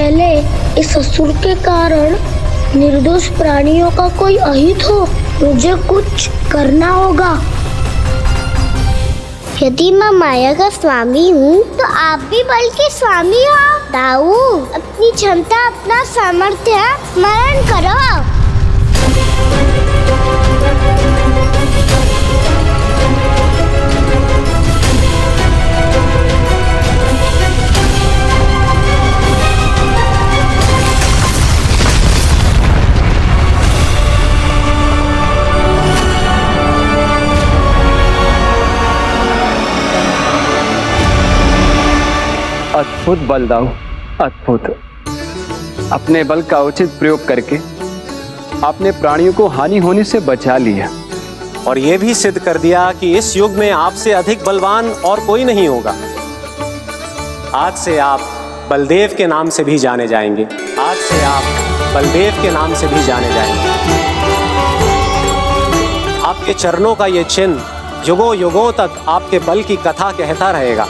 पहले इस असुर के कारण निर्दोष प्राणियों का कोई अहित हो। मुझे कुछ करना होगा। यदि मैं माया का स्वामी हूँ तो आप भी बल के स्वामी हो। दाऊ, अपनी क्षमता, अपना सामर्थ्य स्मरण करो। अद्भुत बल दाऊ, अद्भुत। अपने बल का उचित प्रयोग करके आपने प्राणियों को हानि होने से बचा लिया और यह भी सिद्ध कर दिया कि इस युग में आपसे अधिक बलवान और कोई नहीं होगा। आज से आप बलदेव के नाम से भी जाने जाएंगे। आज से आप बलदेव के नाम से भी जाने जाएंगे। आपके चरणों का ये चिन्ह युगों युगों तक आपके बल की कथा कहता रहेगा।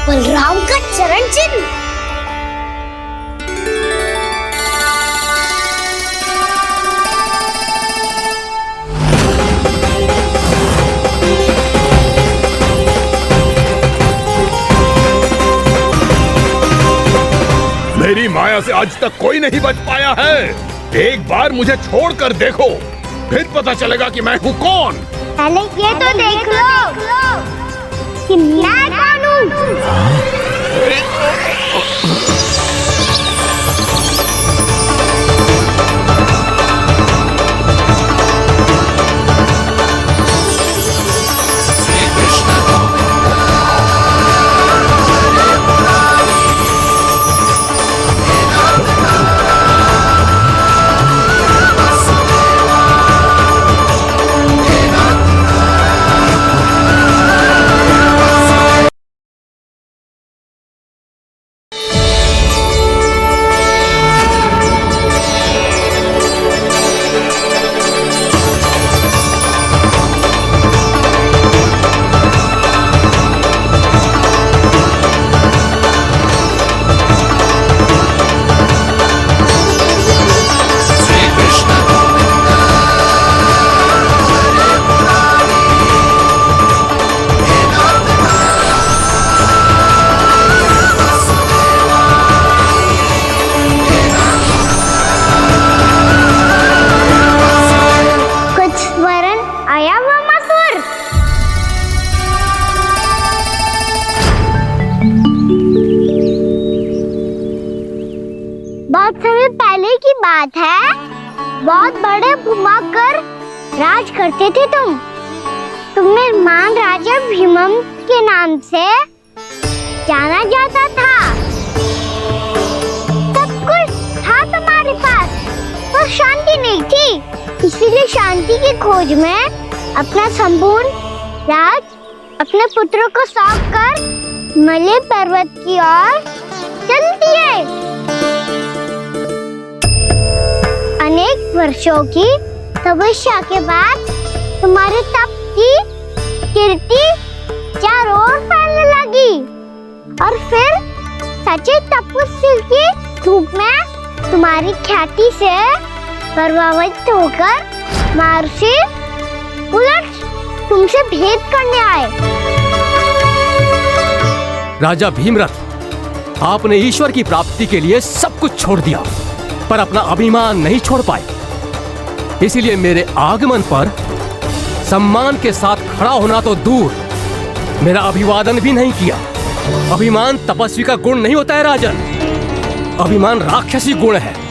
बलराम का चरण चिन्ह। मेरी माया से आज तक कोई नहीं बच पाया है। एक बार मुझे छोड़कर देखो, फिर पता चलेगा कि मैं हूँ कौन। पहले ये तो देख लो कि मैं कौन हूँ। बहुत समय पहले की बात है। बहुत बड़े भूमाकर राज करते थे तुम्हें महान राजा भीमम के नाम से जाना जाता था। सब कुछ था तुम्हारे पास, पर शांति नहीं थी। इसीलिए शांति की खोज में अपना संपूर्ण राज अपने पुत्रों को सौंप कर मलय पर्वत की ओर चल दिए। अनेक वर्षों की तपस्या के बाद तुम्हारे तप की कीर्ति चारों ओर फैलने लगी और फिर सच्चे तपस्वी के रूप में तुम्हारी ख्याति से प्रभावित होकर महर्षि उलट तुमसे भेंट करने आए। राजा भीमरथ, आपने ईश्वर की प्राप्ति के लिए सब कुछ छोड़ दिया, पर अपना अभिमान नहीं छोड़ पाए। इसीलिए मेरे आगमन पर सम्मान के साथ खड़ा होना तो दूर, मेरा अभिवादन भी नहीं किया। अभिमान तपस्वी का गुण नहीं होता है राजन, अभिमान राक्षसी गुण है।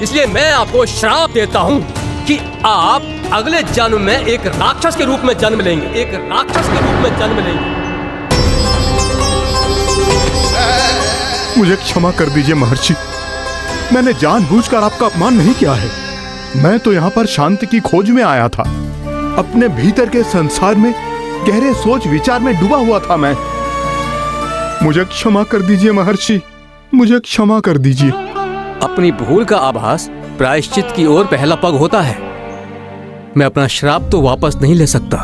इसलिए मैं आपको श्राप देता हूँ कि आप अगले जन्म में एक राक्षस के रूप में जन्म लेंगे, एक राक्षस के रूप में जन्म लेंगे। मुझे क्षमा कर दीजिए महर्षि, मैंने जानबूझकर आपका अपमान नहीं किया है। मैं तो यहाँ पर शांति की खोज में आया था। अपने भीतर के संसार में गहरे सोच विचार में डूबा हुआ था मैं। मुझे क्षमा कर दीजिए महर्षि, मुझे क्षमा कर दीजिए। अपनी भूल का आभास प्रायश्चित की ओर पहला पग होता है। मैं अपना श्राप तो वापस नहीं ले सकता,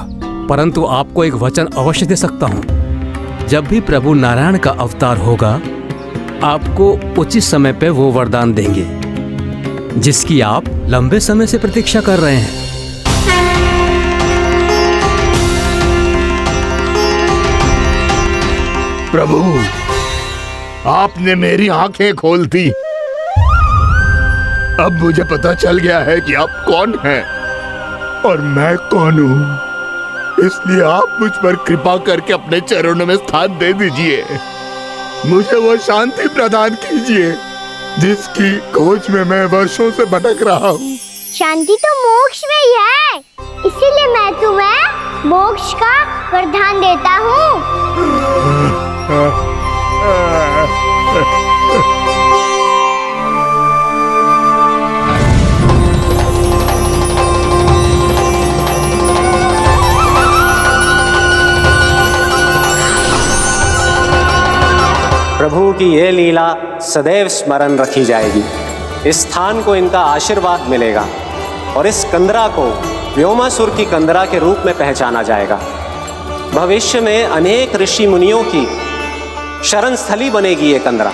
परंतु आपको एक वचन अवश्य दे सकता हूँ। जब भी प्रभु नारायण का अवतार होगा, आपको उचित समय पे वो वरदान देंगे जिसकी आप लंबे समय से प्रतीक्षा कर रहे हैं। प्रभु, आपने मेरी आंखें खोल दी। अब मुझे पता चल गया है कि आप कौन हैं और मैं कौन हूं। इसलिए आप मुझ पर कृपा करके अपने चरणों में स्थान दे दीजिए। मुझे वो शांति प्रदान कीजिए जिसकी खोज में मैं वर्षों से भटक रहा हूँ। शांति तो मोक्ष में ही है, इसीलिए मैं तुम्हें मोक्ष का वरदान देता हूँ। प्रभु की ये लीला सदैव स्मरण रखी जाएगी। इस स्थान को इनका आशीर्वाद मिलेगा और इस कंदरा को व्योमासुर की कंदरा के रूप में पहचाना जाएगा। भविष्य में अनेक ऋषि मुनियों की शरण स्थली बनेगी ये कंदरा।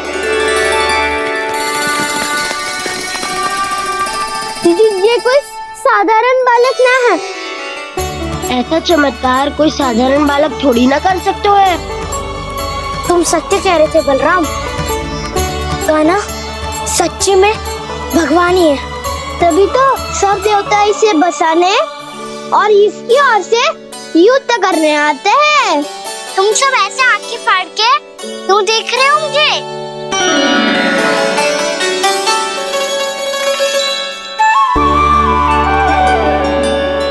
ये कोई साधारण बालक ना है। ऐसा चमत्कार कोई साधारण बालक थोड़ी ना कर सकते है। तुम सत्य कह रहे थे बलराम। कान्हा सच्ची में भगवान ही है, तभी तो सब देवता इसे बसाने और इसकी ओर से युद्ध करने आते हैं। तुम सब ऐसे आंखें फाड़ के क्यों देख रहे हो मुझे?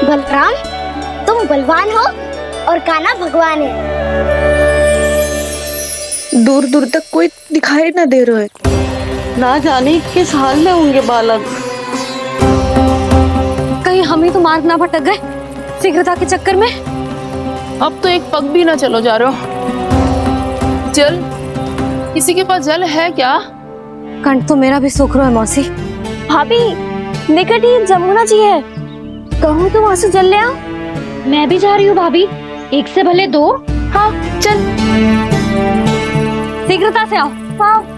बलराम, तुम बलवान हो और कान्हा भगवान है। दूर दूर तक कोई दिखाई न दे रहा है। ना जाने किस हाल में होंगे बालक। कहीं हम ही तो मार्ग ना भटक गए शीघ्रता के चक्कर में। अब तो एक पग भी ना चलो जा रहे हो। जल, किसी के पास जल है क्या? कंठ तो मेरा भी सूख रहा है मौसी। भाभी, निकट ही जमुना जी है, कहूँ तो वहाँ से जल ले आओ। मैं भी जा रही हूँ भाभी, एक से भले दो। हाँ चल, शीघ्रता से आओ। हाँ।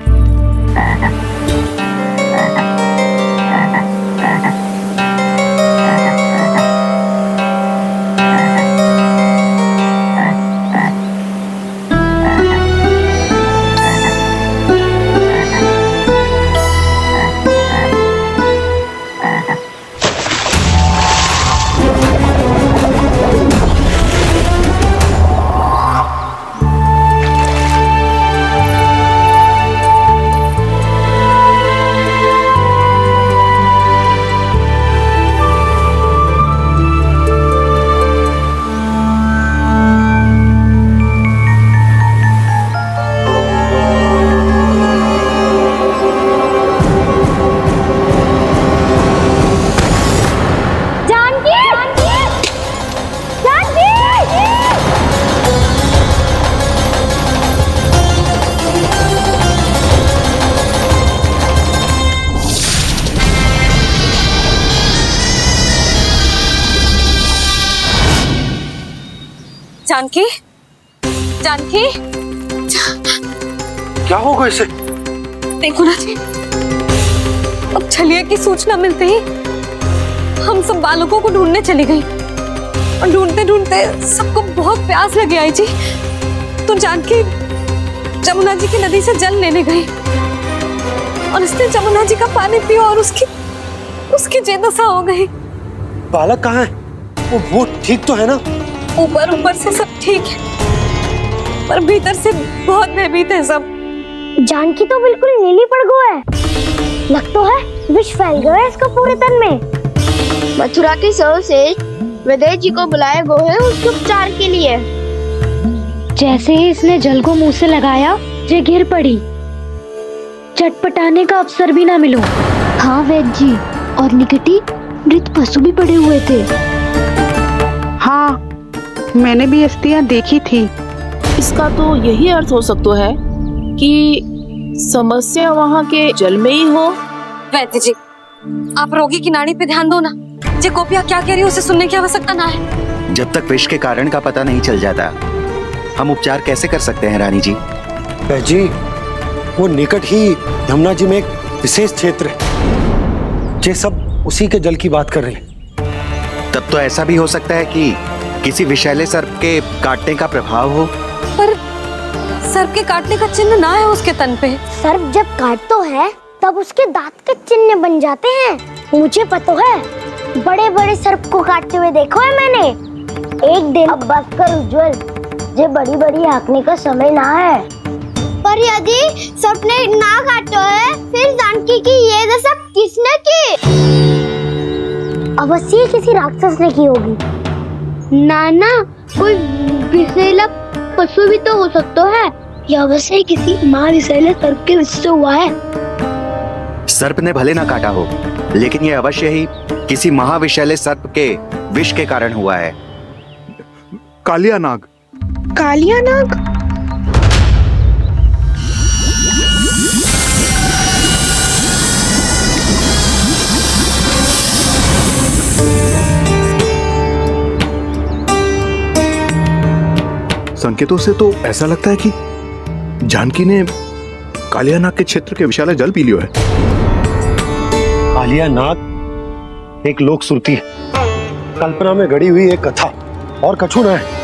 जानकी, जानकी, क्या होगा इसे? देखो ना जी, अब छलिया की सूचना मिलते ही हम सब बालकों को ढूंढने चली गई और ढूंढते ढूंढते सबको बहुत प्यास लगी आई जी। तो जानकी जमुना जी की नदी से जल लेने गई और उसने जमुना जी का पानी पिया और उसकी जेदशा हो गई। बालक कहाँ है? वो ठीक तो है ना? ऊपर ऊपर से सब ठीक है, पर भीतर से बहुत भयभीत है सब। जानकी तो बिल्कुल नीली पड़ गया है। लग तो है विष फैल गया है इसका पूरे तन में। मथुरा के सर्वश्रेष्ठ विदेह जी को बुलाए गए हैं उसके उपचार के लिए। जैसे ही इसने जल को मुंह से लगाया, ये गिर पड़ी। चटपटाने का अवसर भी ना मिलो। हाँ वैद्य जी, और निकटी मृत पशु भी पड़े हुए थे। हाँ, मैंने भी अस्थियां देखी थी। इसका तो यही अर्थ हो सकता है कि समस्या वहाँ के जल में ही हो। वैद्य जी, आप रोगी की नाड़ी पे ध्यान दो ना। जे गोपिया क्या कह रही है उसे सुनने की आवश्यकता ना है। जब तक विष के कारण का पता नहीं चल जाता, हम उपचार कैसे कर सकते हैं रानी जी? जी, वो निकट ही यमुना जी में एक विशेष क्षेत्र है। ये सब उसी के जल की बात कर रहे हैं। तब तो ऐसा भी हो सकता है कि किसी विषैले सर्प के काटने का प्रभाव हो। पर सर्प के काटने का चिन्ह ना है उसके तन पे। सर्प जब काटता है तब उसके दांत के चिन्ह बन जाते हैं। मुझे पता है, बड़े बड़े सर्प को काटते हुए देखो है मैंने। एक दिन अब बात कर उज्जवल, ये बड़ी बड़ी हाँकने का समय ना है। पर यदि सर्प ने ना काटा है, फिर जानकी की ये दशा किसने की? अवश्य किसी राक्षस ने की होगी। नाना, कोई विषैला पशु भी तो हो सकता है। यह अवश्य किसी महाविषैले सर्प के विष से हुआ है। सर्प ने भले ना काटा हो, लेकिन यह अवश्य ही किसी महाविषैले सर्प के विष के कारण हुआ है। कालिया नाग। कालिया नाग? संकेतों से तो ऐसा लगता है कि जानकी ने कालिया नाग के क्षेत्र के विशाल जल पी लियो है। कालिया नाग एक लोक सुरती है, कल्पना में गढ़ी हुई एक कथा, और कछु ना है।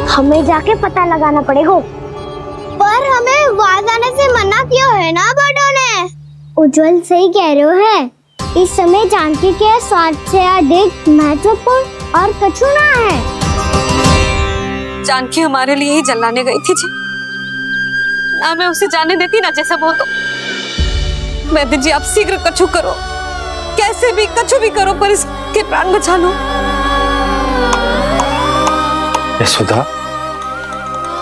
हमें जाके पता लगाना पड़ेगा। पर हमें वहां जाने से मना क्यों है ना बड़ों ने? उज्जवल सही कह रहे हो है। इस समय जानकी के स्वार्थ से अधिक महत्वपूर्ण और कछु ना है। जानकी हमारे लिए ही जलाने गई थी जी। ना मैं उसे जाने देती ना जैसा वो तो। वैद्य जी, आप शीघ्र कछु करो, कैसे भी कछु भी करो, पर इसके प्राण बचा लो। यशोदा,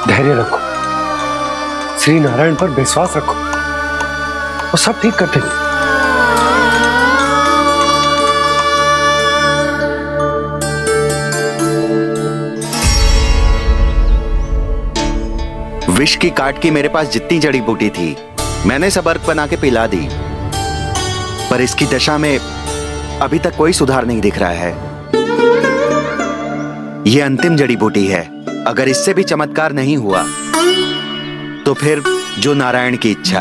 धैर्य रखो, श्री नारायण पर विश्वास रखो, वो सब ठीक कर देंगे। विष की काट की मेरे पास जितनी जड़ी बूटी थी, मैंने सब अर्क बना के पिला दी, पर इसकी दशा में अभी तक कोई सुधार नहीं दिख रहा है। यह अंतिम जड़ी बूटी है। अगर इससे भी चमत्कार नहीं हुआ तो फिर जो नारायण की इच्छा।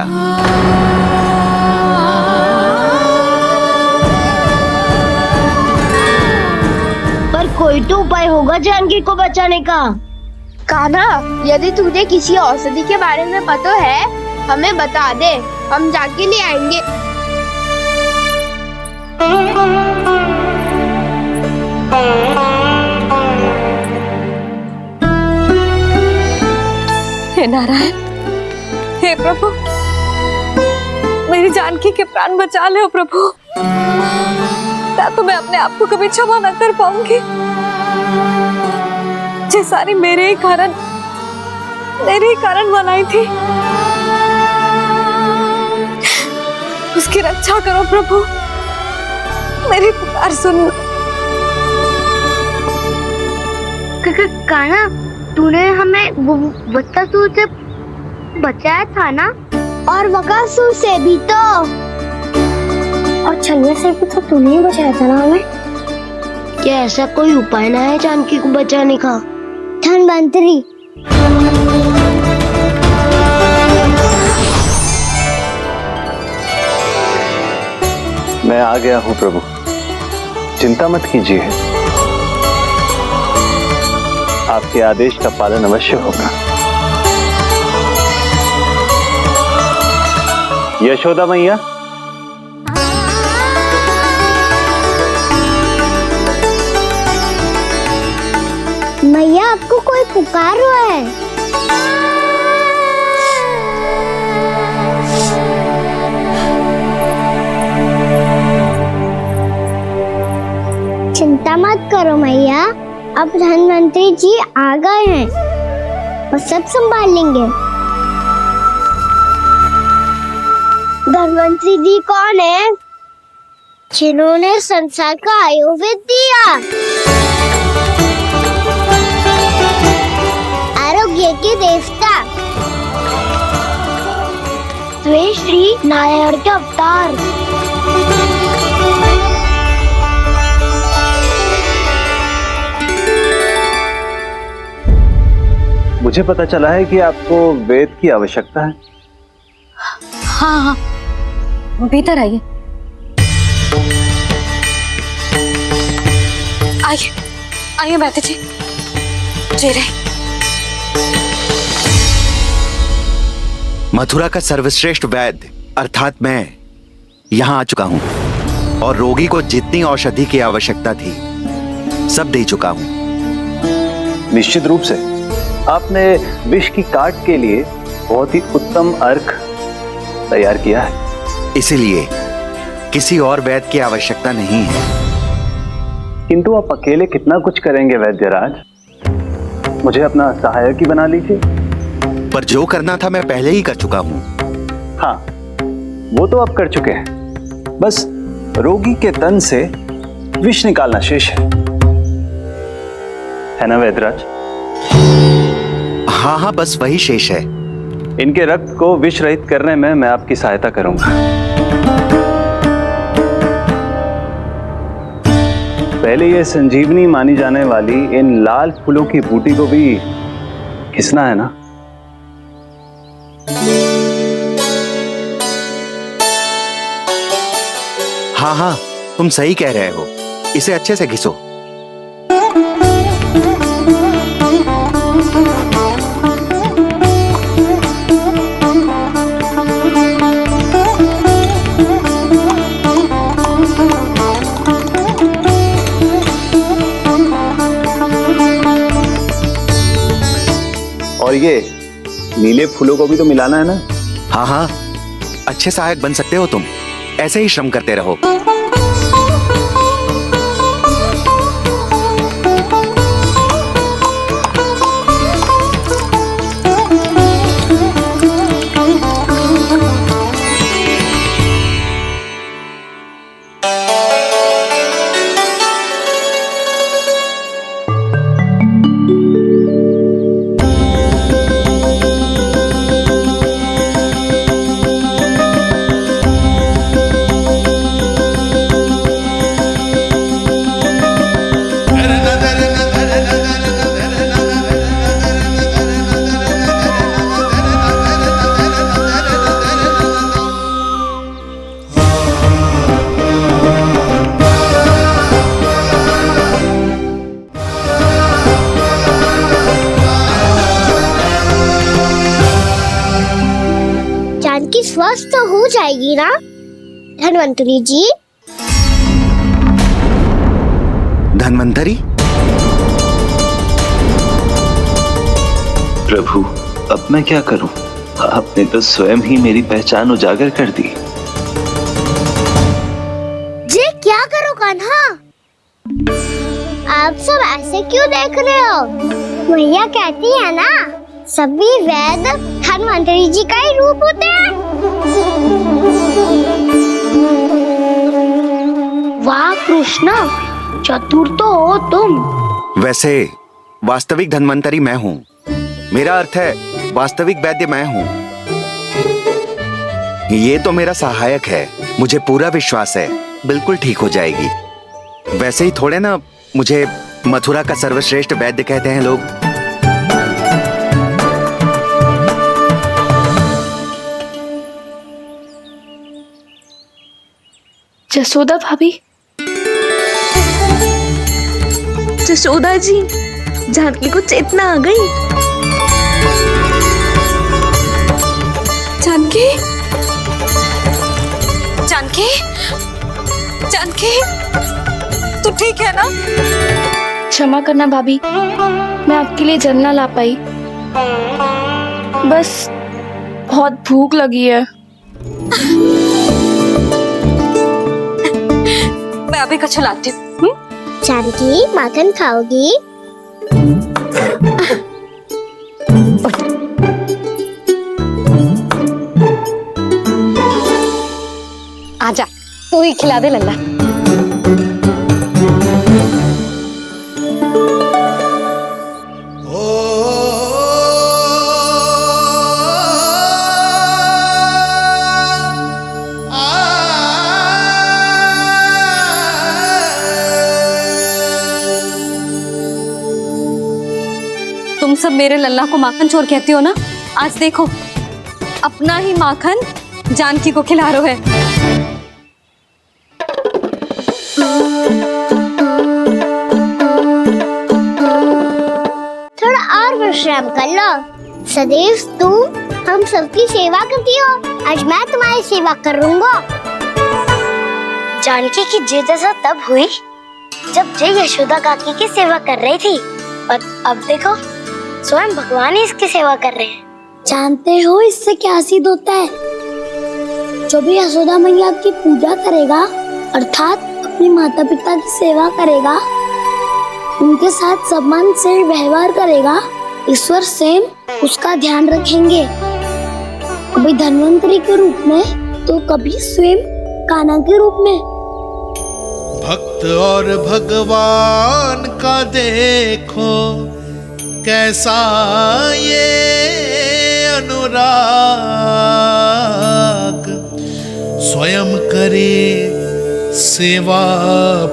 पर कोई तो उपाय होगा जानकी को बचाने का। कान्हा, यदि तुझे किसी औषधि के बारे में पता है, हमें बता दे, हम जाके ले आएंगे। हे नारायण, हे प्रभु, मेरी जानकी के प्राण बचा ले प्रभु। क्या तो मैं अपने आप को कभी क्षमा न कर पाऊंगी। ये सारी मेरे ही कारण बनाई थी। उसकी रक्षा करो प्रभु, मेरी पुकार सुनो। कान्हा, तूने हमें बत्तासुर से बचाया था ना? और बकासुर से भी तो। और छलिया से भी तो तूने ही बचाया था ना हमें। क्या ऐसा कोई उपाय ना है जानकी को बचाने का? धन्वंतरी, मैं आ गया हूं प्रभु, चिंता मत कीजिए, आपके आदेश का पालन अवश्य होगा। यशोदा मैया, मैया, आपको कोई पुकार रहा है। चिंता मत करो मैया, अब धन्वंतरी जी आ गए हैं और सब संभाल लेंगे। धन्वंतरी जी कौन है? जिन्होंने संसार का आयुर्वेद दिया, आरोग्य के देवता, वे श्री नारायण के अवतार। मुझे पता चला है कि आपको वेद की आवश्यकता है। हाँ हाँ, भीतर आइए। आइए आइए बैठे जी। जी रहे। मथुरा का सर्वश्रेष्ठ वैद्य अर्थात मैं यहाँ आ चुका हूँ और रोगी को जितनी औषधि की आवश्यकता थी सब दे चुका हूँ। निश्चित रूप से आपने विष की काट के लिए बहुत ही उत्तम अर्क तैयार किया है, इसीलिए किसी और वैद्य की आवश्यकता नहीं है। किंतु आप अकेले कितना कुछ करेंगे वैद्यराज, मुझे अपना सहायक ही बना लीजिए। पर जो करना था मैं पहले ही कर चुका हूँ। हाँ, वो तो आप कर चुके हैं, बस रोगी के तन से विष निकालना शेष है ना वैद्यराज? हाँ हाँ, बस वही शेष है। इनके रक्त को विष रहित करने में मैं आपकी सहायता करूंगा। पहले ये संजीवनी मानी जाने वाली इन लाल फूलों की बूटी को भी घिसना है ना? हाँ हाँ, तुम सही कह रहे हो, इसे अच्छे से घिसो। और ये नीले फूलों को भी तो मिलाना है ना? हाँ हाँ, अच्छे सहायक बन सकते हो तुम, ऐसे ही श्रम करते रहो। जानकी स्वस्थ हो जाएगी ना धन्वंतरी जी? धन्वंतरी? प्रभु, अब मैं क्या करूं? आपने तो स्वयं ही मेरी पहचान उजागर कर दी। जी क्या करो कान्हा? आप सब ऐसे क्यों देख रहे हो? मैया कहती है ना, सभी वैद धन्वंतरी जी का ही रूप होते हैं। वाह कृष्णा, चतुर तो हो तुम। वैसे वास्तविक धन्वंतरी मैं हूँ, मेरा अर्थ है वास्तविक वैद्य मैं हूँ। ये तो मेरा सहायक है, मुझे पूरा विश्वास है बिल्कुल ठीक हो जाएगी। वैसे ही थोड़े ना मुझे मथुरा का सर्वश्रेष्ठ वैद्य कहते हैं लोग। जसोदा भाभी, जसोदा जी, जानकी को चेतना आ गई। जानकी, जानकी, जानकी, तू ठीक है ना? क्षमा करना भाभी, मैं आपके लिए जल ना ला पाई। बस बहुत भूख लगी है। मैं अभी कच्छ लाती हूँ। जानकी माखन खाओगी? आजा, तू ही खिला दे लल्ला। तुम सब मेरे लल्ला को माखन चोर कहती हो ना, आज देखो अपना ही माखन जानकी को खिला रहे है। थोड़ा और विश्राम कर लो। सदैव तुम हम सबकी सेवा करती हो, आज मैं तुम्हारी सेवा करूंगा। जानकी की जिद तब हुई जब जय यशोदा काकी की सेवा कर रही थी, और अब देखो स्वयं भगवान ही इसकी सेवा कर रहे हैं। जानते हो इससे क्या सिद्ध होता है? जो भी यशोदा मैया की पूजा करेगा, अर्थात अपने माता पिता की सेवा करेगा, उनके साथ सम्मान से व्यवहार करेगा, ईश्वर स्वयं उसका ध्यान रखेंगे। कभी धन्वंतरी के रूप में तो कभी स्वयं कान्हा के रूप में। भक्त और भगवान का देखो कैसा ये अनुराग, स्वयं करे सेवा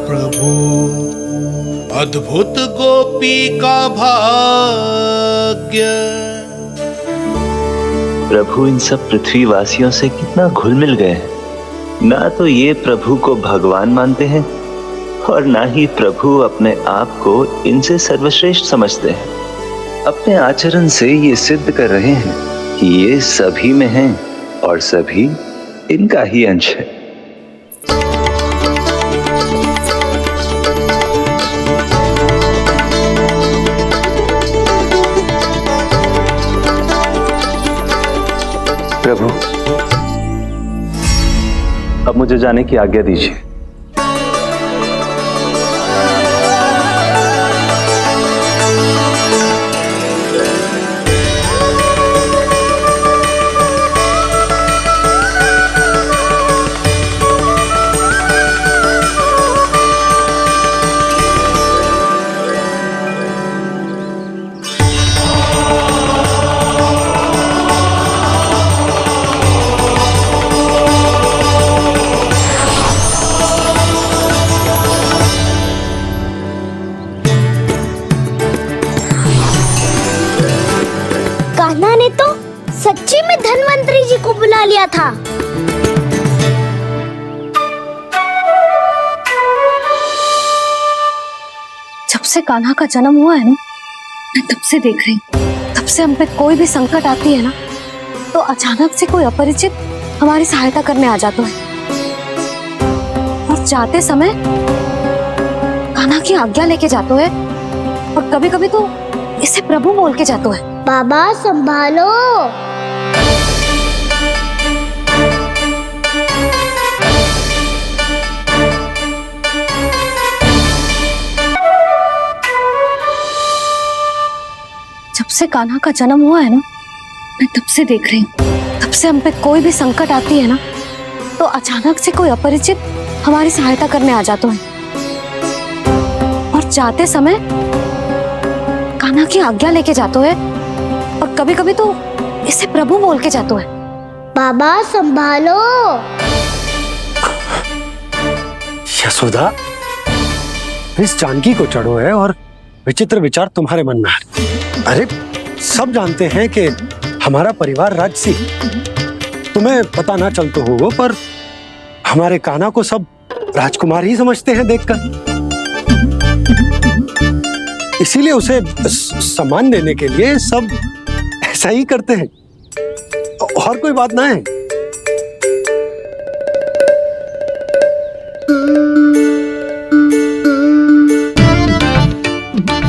प्रभु, अद्भुत गोपी का भाग्य। प्रभु इन सब पृथ्वीवासियों से कितना घुल मिल गए हैं। ना तो ये प्रभु को भगवान मानते हैं और ना ही प्रभु अपने आप को इनसे सर्वश्रेष्ठ समझते हैं। अपने आचरण से ये सिद्ध कर रहे हैं कि ये सभी में हैं और सभी इनका ही अंश है। प्रभु, अब मुझे जाने की आज्ञा दीजिए। कान्हा ने तो सच्ची में धन्वंतरी जी को बुला लिया था। जब से कान्हा का जन्म हुआ है ना, मैं तब से देख रही हूँ, तब से हम पे कोई भी संकट आती है ना, तो अचानक से कोई अपरिचित हमारी सहायता करने आ जाता है, और जाते समय कान्हा की आज्ञा लेके जाते है, और कभी कभी तो इसे प्रभु बोल के जाते है। बाबा संभालो। जब से कान्हा का जन्म हुआ है ना, मैं तब से देख रही हूँ, तब से हम पे कोई भी संकट आती है ना, तो अचानक से कोई अपरिचित हमारी सहायता करने आ जाता है, और जाते समय कान्हा की आज्ञा लेके जाते है, और कभी कभी तो इसे प्रभु बोल के जाते है। बाबा संभालो। यशोदा, इस जानकी को चढ़ो है और विचित्र विचार तुम्हारे मन में है। अरे सब जानते हैं कि हमारा परिवार राजसी, तुम्हें पता ना चलता हो वो, पर हमारे कान्हा को सब राजकुमार ही समझते हैं देखकर, इसीलिए उसे सम्मान देने के लिए सब ऐसा ही करते हैं, और कोई बात ना है।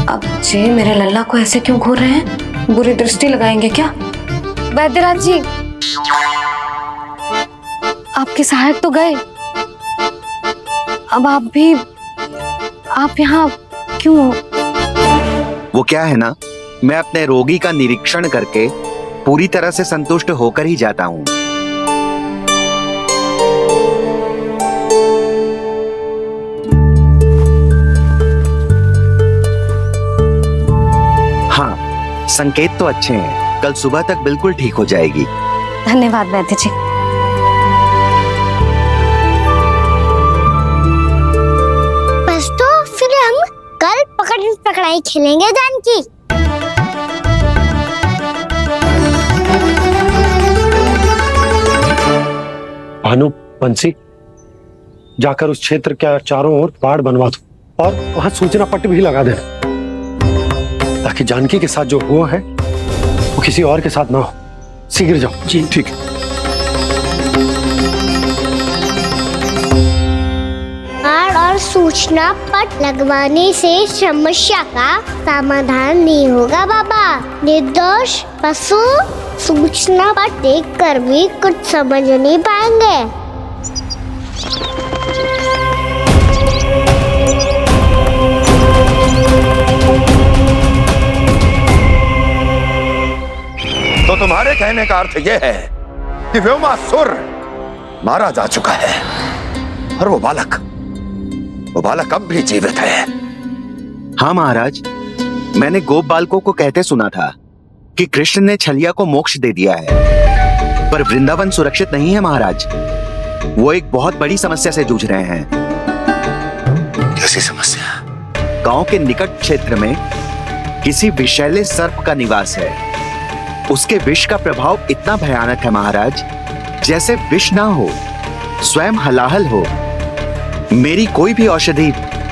अब जे मेरे लल्ला को ऐसे क्यों घूर रहे हैं? बुरी दृष्टि लगाएंगे क्या? वैद्यराज जी, आपके सहायक तो गए, अब आप यहाँ क्यों? वो क्या है ना, मैं अपने रोगी का निरीक्षण करके पूरी तरह से संतुष्ट होकर ही जाता हूँ। हाँ, संकेत तो अच्छे हैं, कल सुबह तक बिल्कुल ठीक हो जाएगी। धन्यवाद वैद्य जी। बस तो फिर हम कल पकड़न पकड़ाई खेलेंगे जानकी। भानु, बंसी, जाकर उस क्षेत्र के चारों ओर बाड़ बनवा दो और वहां सूचना पट्ट भी लगा देना, ताकि जानकी के साथ जो हुआ है वो किसी और के साथ ना हो। शीघ्र जाओ। जी ठीक है। बाड़ और सूचना पट लगवाने से समस्या का समाधान नहीं होगा बाबा। निर्दोष पशु सूचना पट देखकर भी कुछ समझ नहीं पाएंगे। तो तुम्हारे कहने का अर्थ यह है कि व्योमासुर मारा जा चुका है और वो बालक अब भी जीवित है। हाँ महाराज, मैंने गोप बालकों को कहते सुना था कि कृष्ण ने छलिया को मोक्ष दे दिया है, पर वृंदावन सुरक्षित नहीं है महाराज। वो एक बहुत बड़ी समस्या से जूझ रहे हैं। कैसी समस्या? गांव के निकट क्षेत्र में किसी विषैले सर्प का निवास है। उसके विष का प्रभाव इतना भयानक है महाराज, जैसे विष ना हो, स्वयं हलाहल हो। मेरी कोई भी औषधि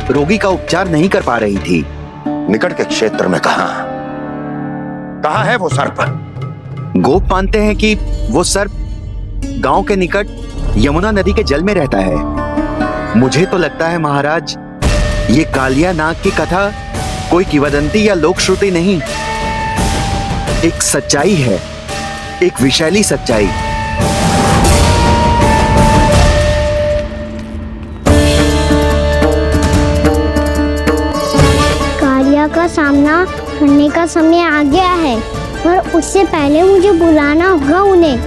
रोगी का उपचार नहीं कर पा रही थी। निकट के क्षेत्र में कहां है वो सर्प? गोप मानते हैं कि वो सर्प गांव के निकट यमुना नदी के जल में रहता है। मुझे तो लगता है महाराज, ये कालिया नाग की कथा कोई किंवदंती या लोक श्रुति नहीं, एक सच्चाई है, एक विशैली सच्चाई। कालिया का सामना करने का समय आ गया है, पर उससे पहले मुझे बुलाना होगा उन्हें।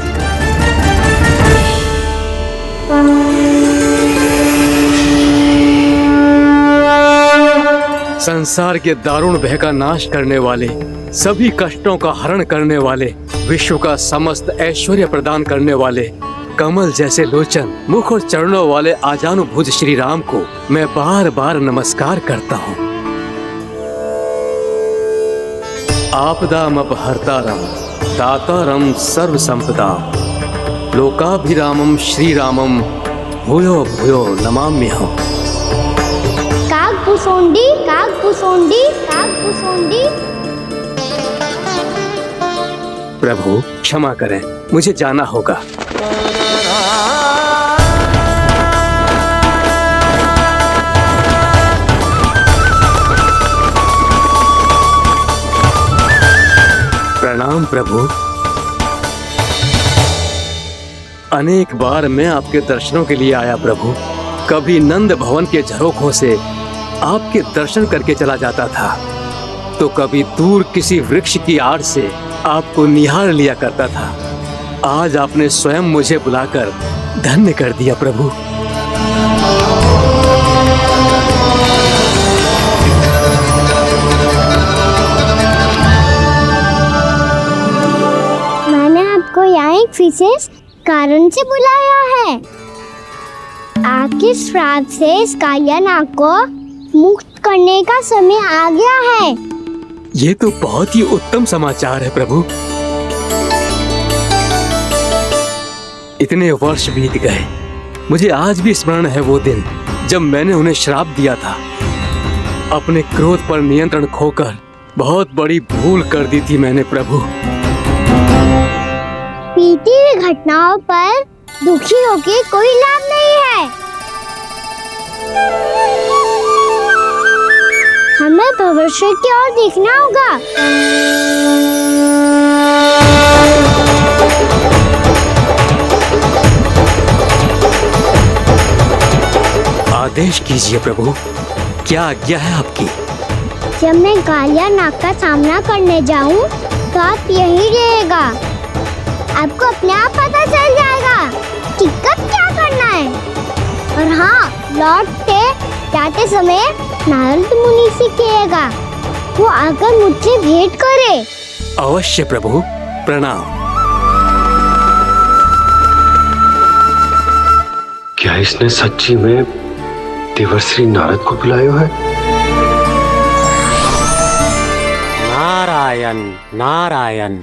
संसार के दारुण भय का नाश करने वाले, सभी कष्टों का हरण करने वाले, विश्व का समस्त ऐश्वर्य प्रदान करने वाले, कमल जैसे लोचन, मुख और चरणों वाले आजानुभुज श्री राम को मैं बार बार नमस्कार करता हूँ। आपदामपहर्तारं दातारं सर्व संपदा लोकाभिरामं श्री रामं भूयो भूयो नमाम्यहम्। कागभूसोंडी कागभूसोंडी कागभूसोंडी। प्रभु क्षमा करें, मुझे जाना होगा। प्रणाम प्रभु। अनेक बार मैं आपके दर्शनों के लिए आया प्रभु। कभी नंद भवन के झरोखों से आपके दर्शन करके चला जाता था, तो कभी दूर किसी वृक्ष की आड़ से आपको निहार लिया करता था। आज आपने स्वयं मुझे बुलाकर धन्य कर दिया प्रभु। मैंने आपको यहाँ एक विशेष कारण से बुलाया है। आपके श्राप से इस कालिया नाग को मुक्त करने का समय आ गया है। ये तो बहुत ही उत्तम समाचार है प्रभु। इतने वर्ष बीत गए, मुझे आज भी स्मरण है वो दिन जब मैंने उन्हें श्राप दिया था। अपने क्रोध पर नियंत्रण खोकर बहुत बड़ी भूल कर दी थी मैंने प्रभु। बीती हुई घटनाओं पर दुखी होके कोई लाभ नहीं है। हमें भविष्य की ओर देखना होगा। आदेश कीजिए प्रभु, क्या आज्ञा है आपकी? जब मैं कालिया नाग का सामना करने जाऊं, तो आप यही रहेगा। आपको अपने आप पता चल जाएगा कि कब क्या करना है। और हाँ, लौटते जाते समय नारद मुनि से कहिएगा, वो आकर मुझसे भेंट करे। अवश्य प्रभु, प्रणाम। क्या इसने सच्ची में देवर्षि नारद को बुलाया है? नारायण नारायण।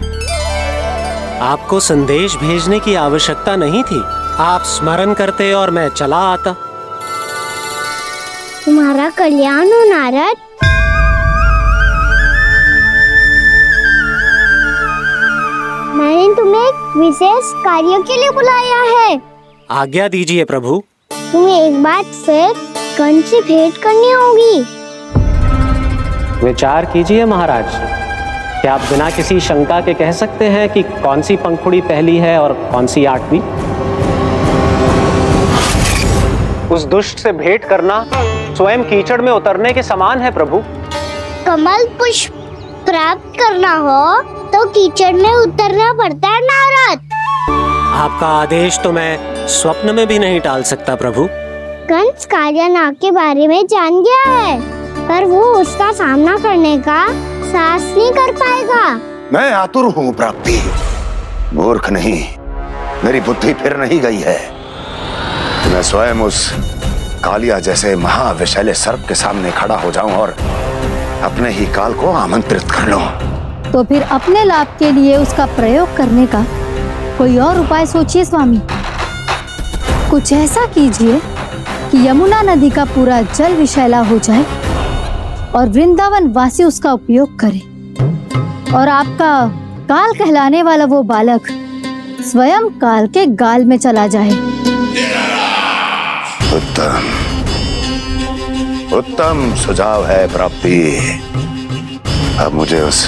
आपको संदेश भेजने की आवश्यकता नहीं थी। आप स्मरण करते और मैं चला आता। तुम्हारा कल्याण हो नारद। मैंने तुम्हें एक विशेष कार्य के लिए बुलाया है। आज्ञा दीजिए प्रभु। तुम्हें एक बार फिर कंस से भेंट करनी होगी। विचार कीजिए महाराज, क्या आप बिना किसी शंका के कह सकते हैं कि कौन सी पंखुड़ी पहली है और कौन सी 8वीं? उस दुष्ट से भेंट करना स्वयं कीचड़ में उतरने के समान है प्रभु। कमल पुष्प प्राप्त करना हो तो कीचड़ में उतरना पड़ता है नारद। आपका आदेश तो मैं स्वप्न में भी नहीं टाल सकता प्रभु। कंस कालियानाग के बारे में जान गया है, पर वो उसका सामना करने का साहस नहीं कर पाएगा। मैं आतुर हूँ प्राप्ति, मूर्ख नहीं। मेरी बुद्धि फिर नहीं गई है। मैं स्वयं उस कालिया जैसे महाविषैले सर्प के सामने खड़ा हो जाऊं और अपने ही काल को आमंत्रित कर लूं। तो फिर अपने लाभ के लिए उसका प्रयोग करने का कोई और उपाय सोचिए स्वामी। कुछ ऐसा कीजिए कि यमुना नदी का पूरा जल विषैला हो जाए और वृंदावन वासी उसका उपयोग करें और आपका काल कहलाने वाला वो बालक स्वयं काल के गाल में चला जाए। उत्तम उत्तम सुझाव है प्राप्ति। अब मुझे उस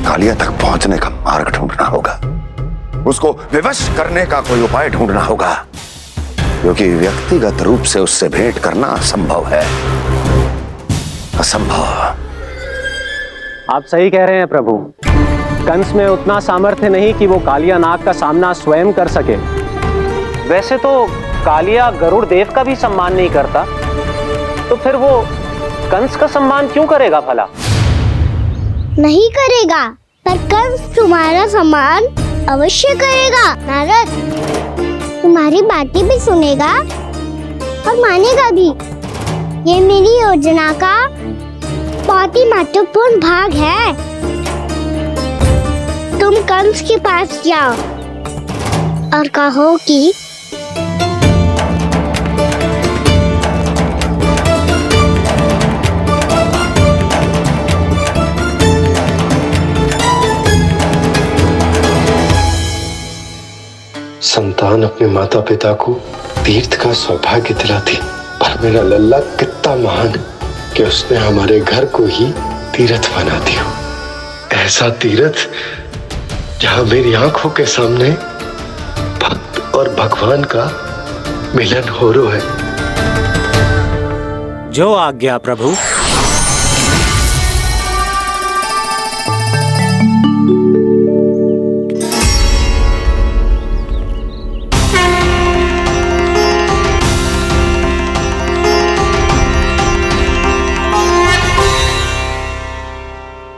कालिया तक पहुंचने का मार्ग ढूंढना होगा, उसको विवश करने का कोई उपाय ढूंढना होगा, क्योंकि व्यक्तिगत रूप से उससे भेंट करना असंभव है। असंभव। आप सही कह रहे हैं प्रभु। कंस में उतना सामर्थ्य नहीं कि वो कालिया नाग का सामना स्वयं कर सके। वैसे तो कालिया गरुड़ देव का भी सम्मान नहीं करता, तो फिर वो कंस का सम्मान क्यों करेगा भला? नहीं करेगा, पर कंस तुम्हारा सम्मान अवश्य करेगा नारद। तुम्हारी बातें भी सुनेगा और मानेगा भी। ये मेरी योजना का बहुत ही महत्वपूर्ण भाग है। तुम कंस के पास जाओ और कहो कि संतान अपने माता पिता को तीर्थ का सौभाग्य दिलाती, पर मेरा लल्ला कितना महान कि उसने हमारे घर को ही तीर्थ बना दिया। ऐसा तीर्थ जहां मेरी आंखों के सामने भक्त और भगवान का मिलन हो रहा है। जो आज्ञा प्रभु।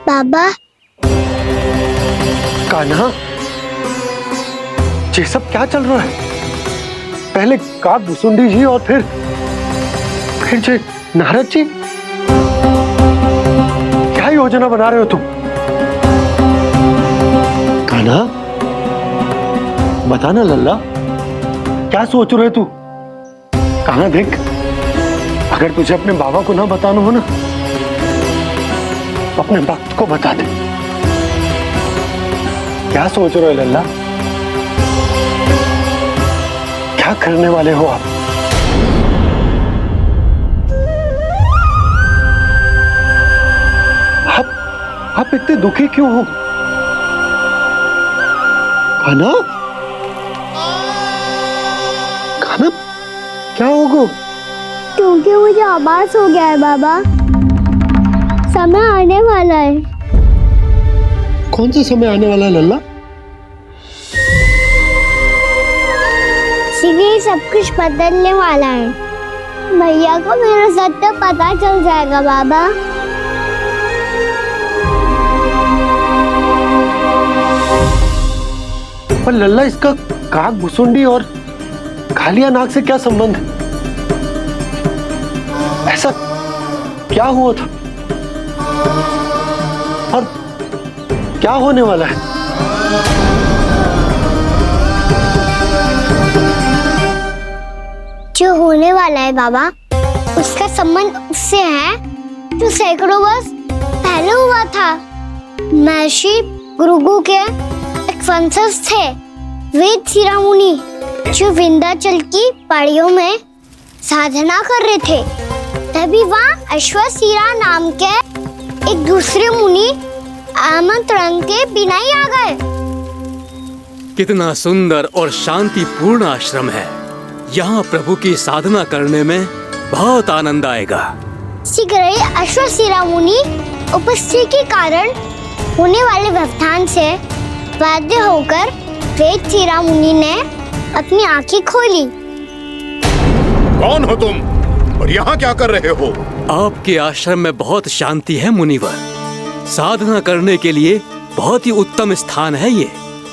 बाबा। कान्हा, ये सब क्या चल रहा है? पहले काग भुसुंडी जी और फिर जे नारद जी। क्या योजना बना रहे हो तुम? कान्हा, बताना लल्ला, क्या सोच रहे तू? कान्हा देख, अगर तुझे अपने बाबा को ना बताना हो ना, अपने भक्त को बता दे। क्या सोच रहे हो लल्ला? क्या करने वाले हो आप? आप इतने दुखी क्यों हो? कान्हा, कान्हा, क्या होगा? क्योंकि मुझे आभास हो गया है बाबा, समय आने वाला है। कौन सा समय आने वाला है लल्ला? शीघ्र सब कुछ बदलने वाला है। भैया को मेरा सत्य पता चल जाएगा बाबा। पर लल्ला, इसका काग भुसुंडी और कालिया नाग से क्या संबंध है? ऐसा क्या हुआ था और क्या होने वाला है? जो होने वाला है बाबा, उसका संबंध उससे है जो सैकड़ों वर्ष पहले हुआ था। महर्षि भृगु के एक वंशज थे वेद शिरोमणि, जो विंध्याचल की पहाड़ियों में साधना कर रहे थे। तभी वहाँ अश्वशिरा नाम के एक दूसरे मुनि आमंत्रण के बिना ही आ गए। कितना सुंदर और शांतिपूर्ण आश्रम है। यहाँ प्रभु की साधना करने में बहुत आनंद आएगा। शीघ्र ही अश्वशिरा मुनि उपस्थिति के कारण होने वाले व्यवधान से बाध्य होकर वेद शिरोमणि ने अपनी आंखें खोली। कौन हो तुम और यहाँ क्या कर रहे हो? आपके आश्रम में बहुत शांति है मुनिवर। साधना करने के लिए बहुत ही उत्तम स्थान है ये।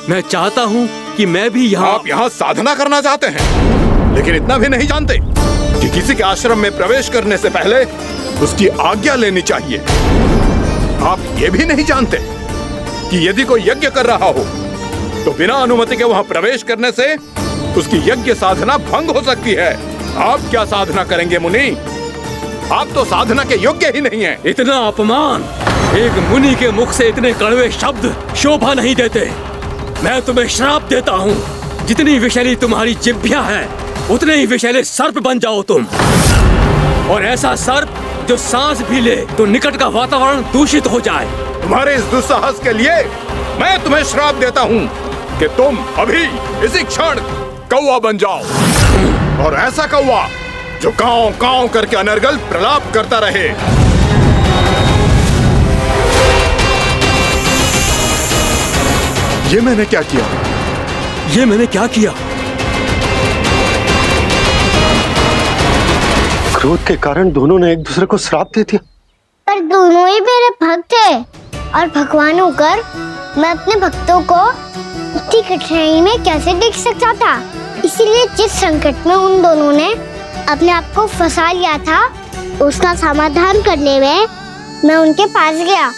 मैं चाहता हूँ कि मैं भी यहाँ। आप यहाँ साधना करना चाहते हैं, लेकिन इतना भी नहीं जानते कि किसी के आश्रम में प्रवेश करने से पहले उसकी आज्ञा लेनी चाहिए। आप ये भी नहीं जानते कि यदि कोई यज्ञ कर रहा हो तो बिना अनुमति के वहाँ प्रवेश करने से उसकी यज्ञ साधना भंग हो सकती है। आप क्या साधना करेंगे मुनि? आप तो साधना के योग्य ही नहीं हैं। इतना अपमान! एक मुनि के मुख से इतने कड़वे शब्द शोभा नहीं देते। मैं तुम्हें श्राप देता हूँ, जितनी विषैली तुम्हारी जिह्वा है उतने ही विषैले सर्प बन जाओ तुम। और ऐसा सर्प जो सांस भी ले तो निकट का वातावरण दूषित हो जाए। तुम्हारे इस दुस्साहस के लिए मैं तुम्हें श्राप देता हूँ कि तुम अभी इसी क्षण कौवा बन जाओ, और ऐसा कौवा जो कांव कांव करके अनर्गल प्रलाप करता रहे। ये मैंने क्या किया? ये मैंने क्या किया? क्रोध के कारण दोनों ने एक दूसरे को श्राप दे दिया। पर दोनों ही मेरे भक्त हैं, और भगवान होकर मैं अपने भक्तों को इतनी कठिनाई में कैसे देख सकता था। इसीलिए जिस संकट में उन दोनों ने अपने आप को फंसा लिया था, उसका समाधान करने में मैं उनके पास गया।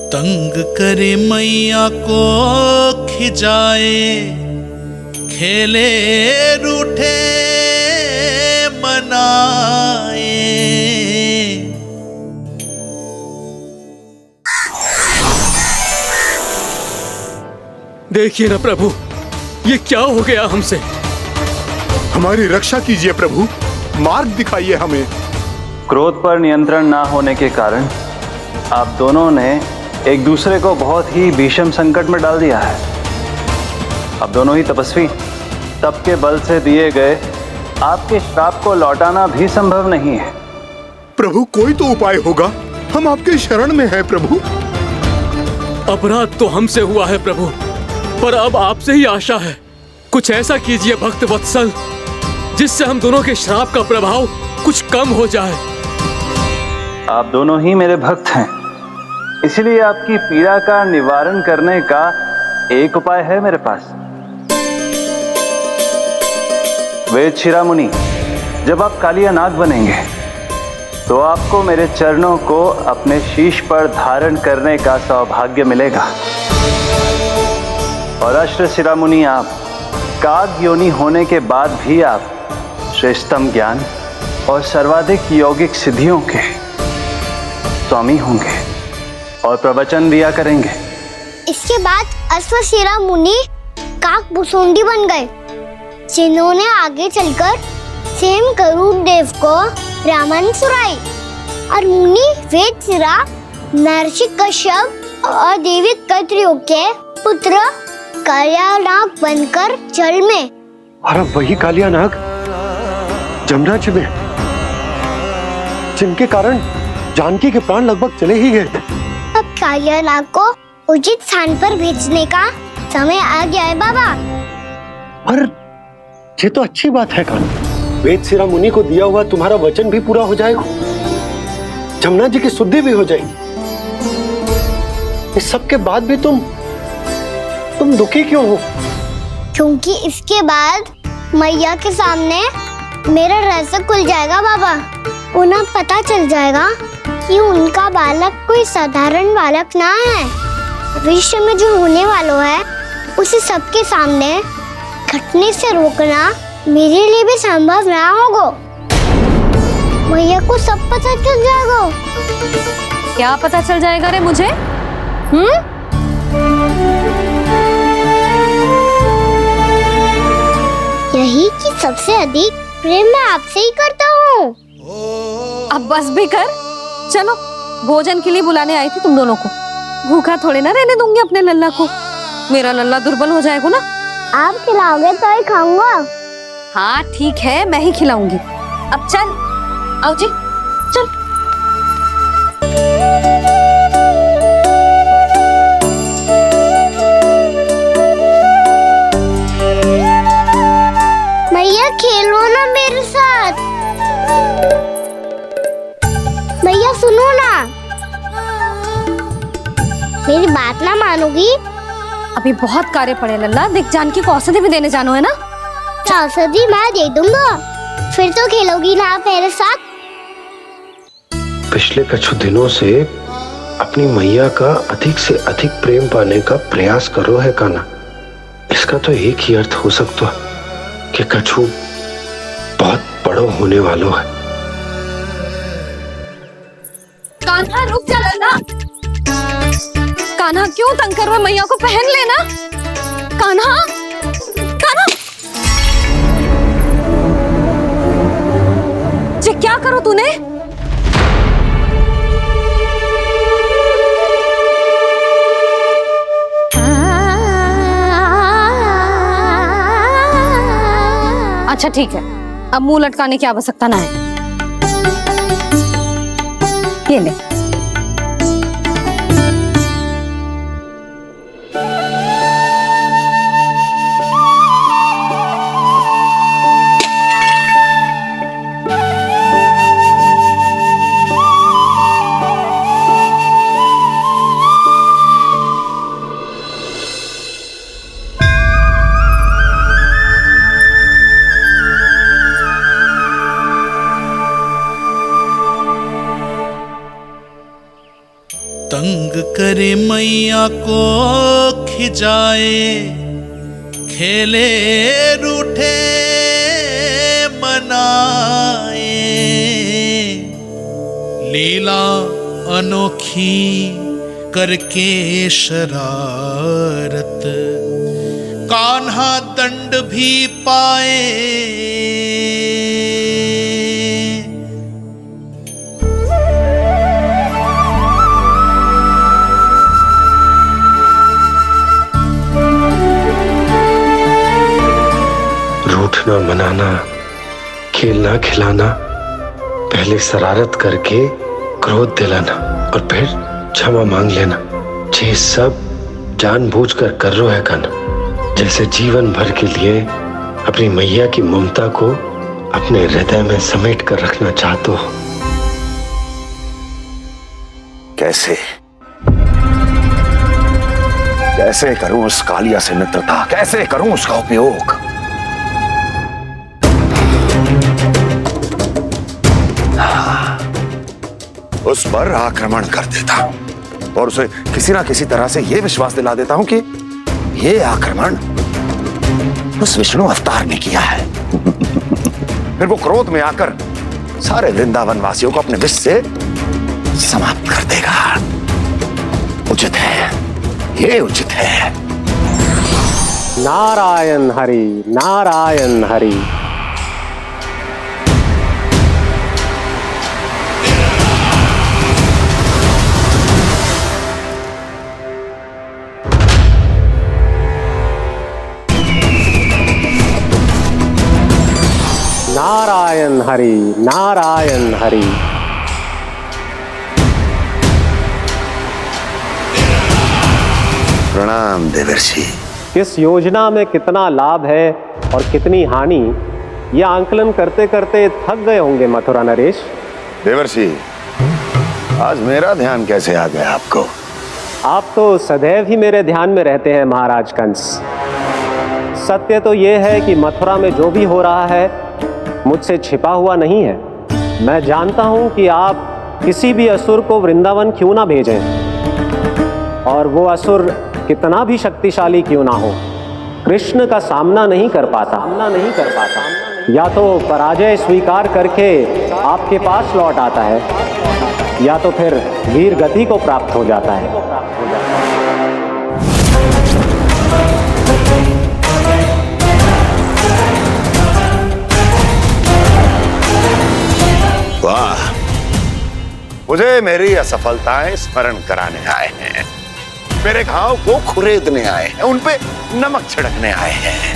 तंग करे मैया को खिजाए, खेले रूठे मनाए। देखिए ना प्रभु, ये क्या हो गया हमसे? हमारी रक्षा कीजिए प्रभु, मार्ग दिखाइए हमें। क्रोध पर नियंत्रण ना होने के कारण आप दोनों ने एक दूसरे को बहुत ही भीषण संकट में डाल दिया है। अब दोनों ही तपस्वी, तप के बल से दिए गए आपके श्राप को लौटाना भी संभव नहीं है। प्रभु कोई तो उपाय होगा, हम आपके शरण में हैं प्रभु। अपराध तो हमसे हुआ है प्रभु, पर अब आपसे ही आशा है। कुछ ऐसा कीजिए भक्त वत्सल, जिससे हम दोनों के श्राप का प्रभाव कुछ कम हो जाए। आप दोनों ही मेरे भक्त हैं, इसलिए आपकी पीड़ा का निवारण करने का एक उपाय है मेरे पास। वेद शिरोमणि, जब आप कालिया नाग बनेंगे तो आपको मेरे चरणों को अपने शीश पर धारण करने का सौभाग्य मिलेगा। और अश्व शिरोमणि, आप काग योनि होने के बाद भी आप श्रेष्ठतम ज्ञान और सर्वाधिक यौगिक सिद्धियों के स्वामी होंगे और प्रवचन दिया करेंगे। इसके बाद अश्वशिरा मुनि काक भुसुंडी बन गए, जिन्होंने आगे चलकर स्वयं गरुड़ देव को रामायण सुनाई। और मुनि वेदशिरा महर्षि कश्यप और देवी कत्रियों के पुत्र कालियानाग बनकर जल में। और अब वही कालियानाग जमुना जी में, जिनके कारण जानकी के प्राण लगभग चले ही गए थे। अब कालियानाग को उचित स्थान पर भेजने का समय आ गया है बाबा। पर ये तो अच्छी बात है कान, वेदशिरा मुनि को दिया हुआ तुम्हारा वचन भी पूरा हो जाएगा, जमुना जी की शुद्धि भी हो जाएगी। इस सब के बाद भी तुम दुखी क्यों हो? क्योंकि इसके बाद मैया के सामने मेरा रहस्य खुल जाएगा बाबा। उन्हें पता चल जाएगा कि उनका बालक कोई साधारण बालक ना है। भविष्य में जो होने वाला है उसे सबके सामने घटने से रोकना मेरे लिए भी संभव ना होगा। मैया को सब पता चल जाएगा। क्या पता चल जाएगा रे मुझे? यही कि सबसे अधिक प्रेम मैं आपसे ही करता हूँ। अब बस भी कर। चलो, भोजन के लिए बुलाने आई थी तुम दोनों को। भूखा थोड़े ना रहने दूंगी अपने लल्ला को। मेरा लल्ला दुर्बल हो जाएगा ना। आप खिलाओगे तो ही खाऊंगा। हाँ ठीक है, मैं ही खिलाऊंगी। अब चल, आओ जी, चल। मैया खेलो ना मेरे साथ। मैया सुनो ना, मेरी बात ना मानोगी? अभी बहुत कार्य पड़े लल्ला। देख, जानकी को औषधि भी देने जानो है ना। औषधि मैं दे दूंगा, फिर तो खेलोगी ना आप मेरे साथ? पिछले कुछ दिनों से अपनी मैया का अधिक से अधिक प्रेम पाने का प्रयास करो है कान्हा। इसका तो एक ही अर्थ हो सकता कि कछु बहुत बड़ो होने वालों है। कान्हा रुक जा लल्ला। कान्हा क्यों तंग कर रहा है? मैया को पहन लेना। कान्हा, कान्हा, ये क्या करो तूने? अच्छा ठीक है, अब मुंह लटकाने की आवश्यकता ना है। ये ले। तंग करे मैया को खिजाए, खेले रूठे मनाए, लीला अनोखी करके शरारत, कान्हा दंड भी पाए। रूठना मनाना, खेलना खिलाना, पहले शरारत करके क्रोध दिलाना और फिर क्षमा मांग लेना, ये सब जानबूझकर कर रहा है कान्हा। जैसे जीवन भर के लिए अपनी मैया की ममता को अपने हृदय में समेट कर रखना चाहते हो। कैसे कैसे करूं उस कालिया से मित्रता, कैसे करूं उसका उपयोग? उस पर आक्रमण कर देता हूं और उसे किसी ना किसी तरह से यह विश्वास दिला देता हूं कि यह आक्रमण उस विष्णु अवतार ने किया है। फिर वो क्रोध में आकर सारे वृंदावन वासियों को अपने विष से समाप्त कर देगा। उचित है, ये उचित है। नारायण हरि, नारायण हरि। नारायण हरि, नारायण हरि। प्रणाम देवर्षि। इस योजना में कितना लाभ है और कितनी हानि, यह आंकलन करते करते थक गए होंगे मथुरा नरेश। देवर्षि, आज मेरा ध्यान कैसे आ गया आपको? आप तो सदैव ही मेरे ध्यान में रहते हैं महाराज कंस। सत्य तो यह है कि मथुरा में जो भी हो रहा है मुझसे छिपा हुआ नहीं है। मैं जानता हूं कि आप किसी भी असुर को वृंदावन क्यों ना भेजें, और वो असुर कितना भी शक्तिशाली क्यों ना हो, कृष्ण का सामना नहीं कर पाता। या तो पराजय स्वीकार करके आपके पास लौट आता है, या तो फिर वीर गति को प्राप्त हो जाता है। वाह, मुझे मेरी असफलताएं स्मरण कराने आए हैं, मेरे घाव को खुरेदने आए हैं, उन पे नमक छिड़कने आए हैं।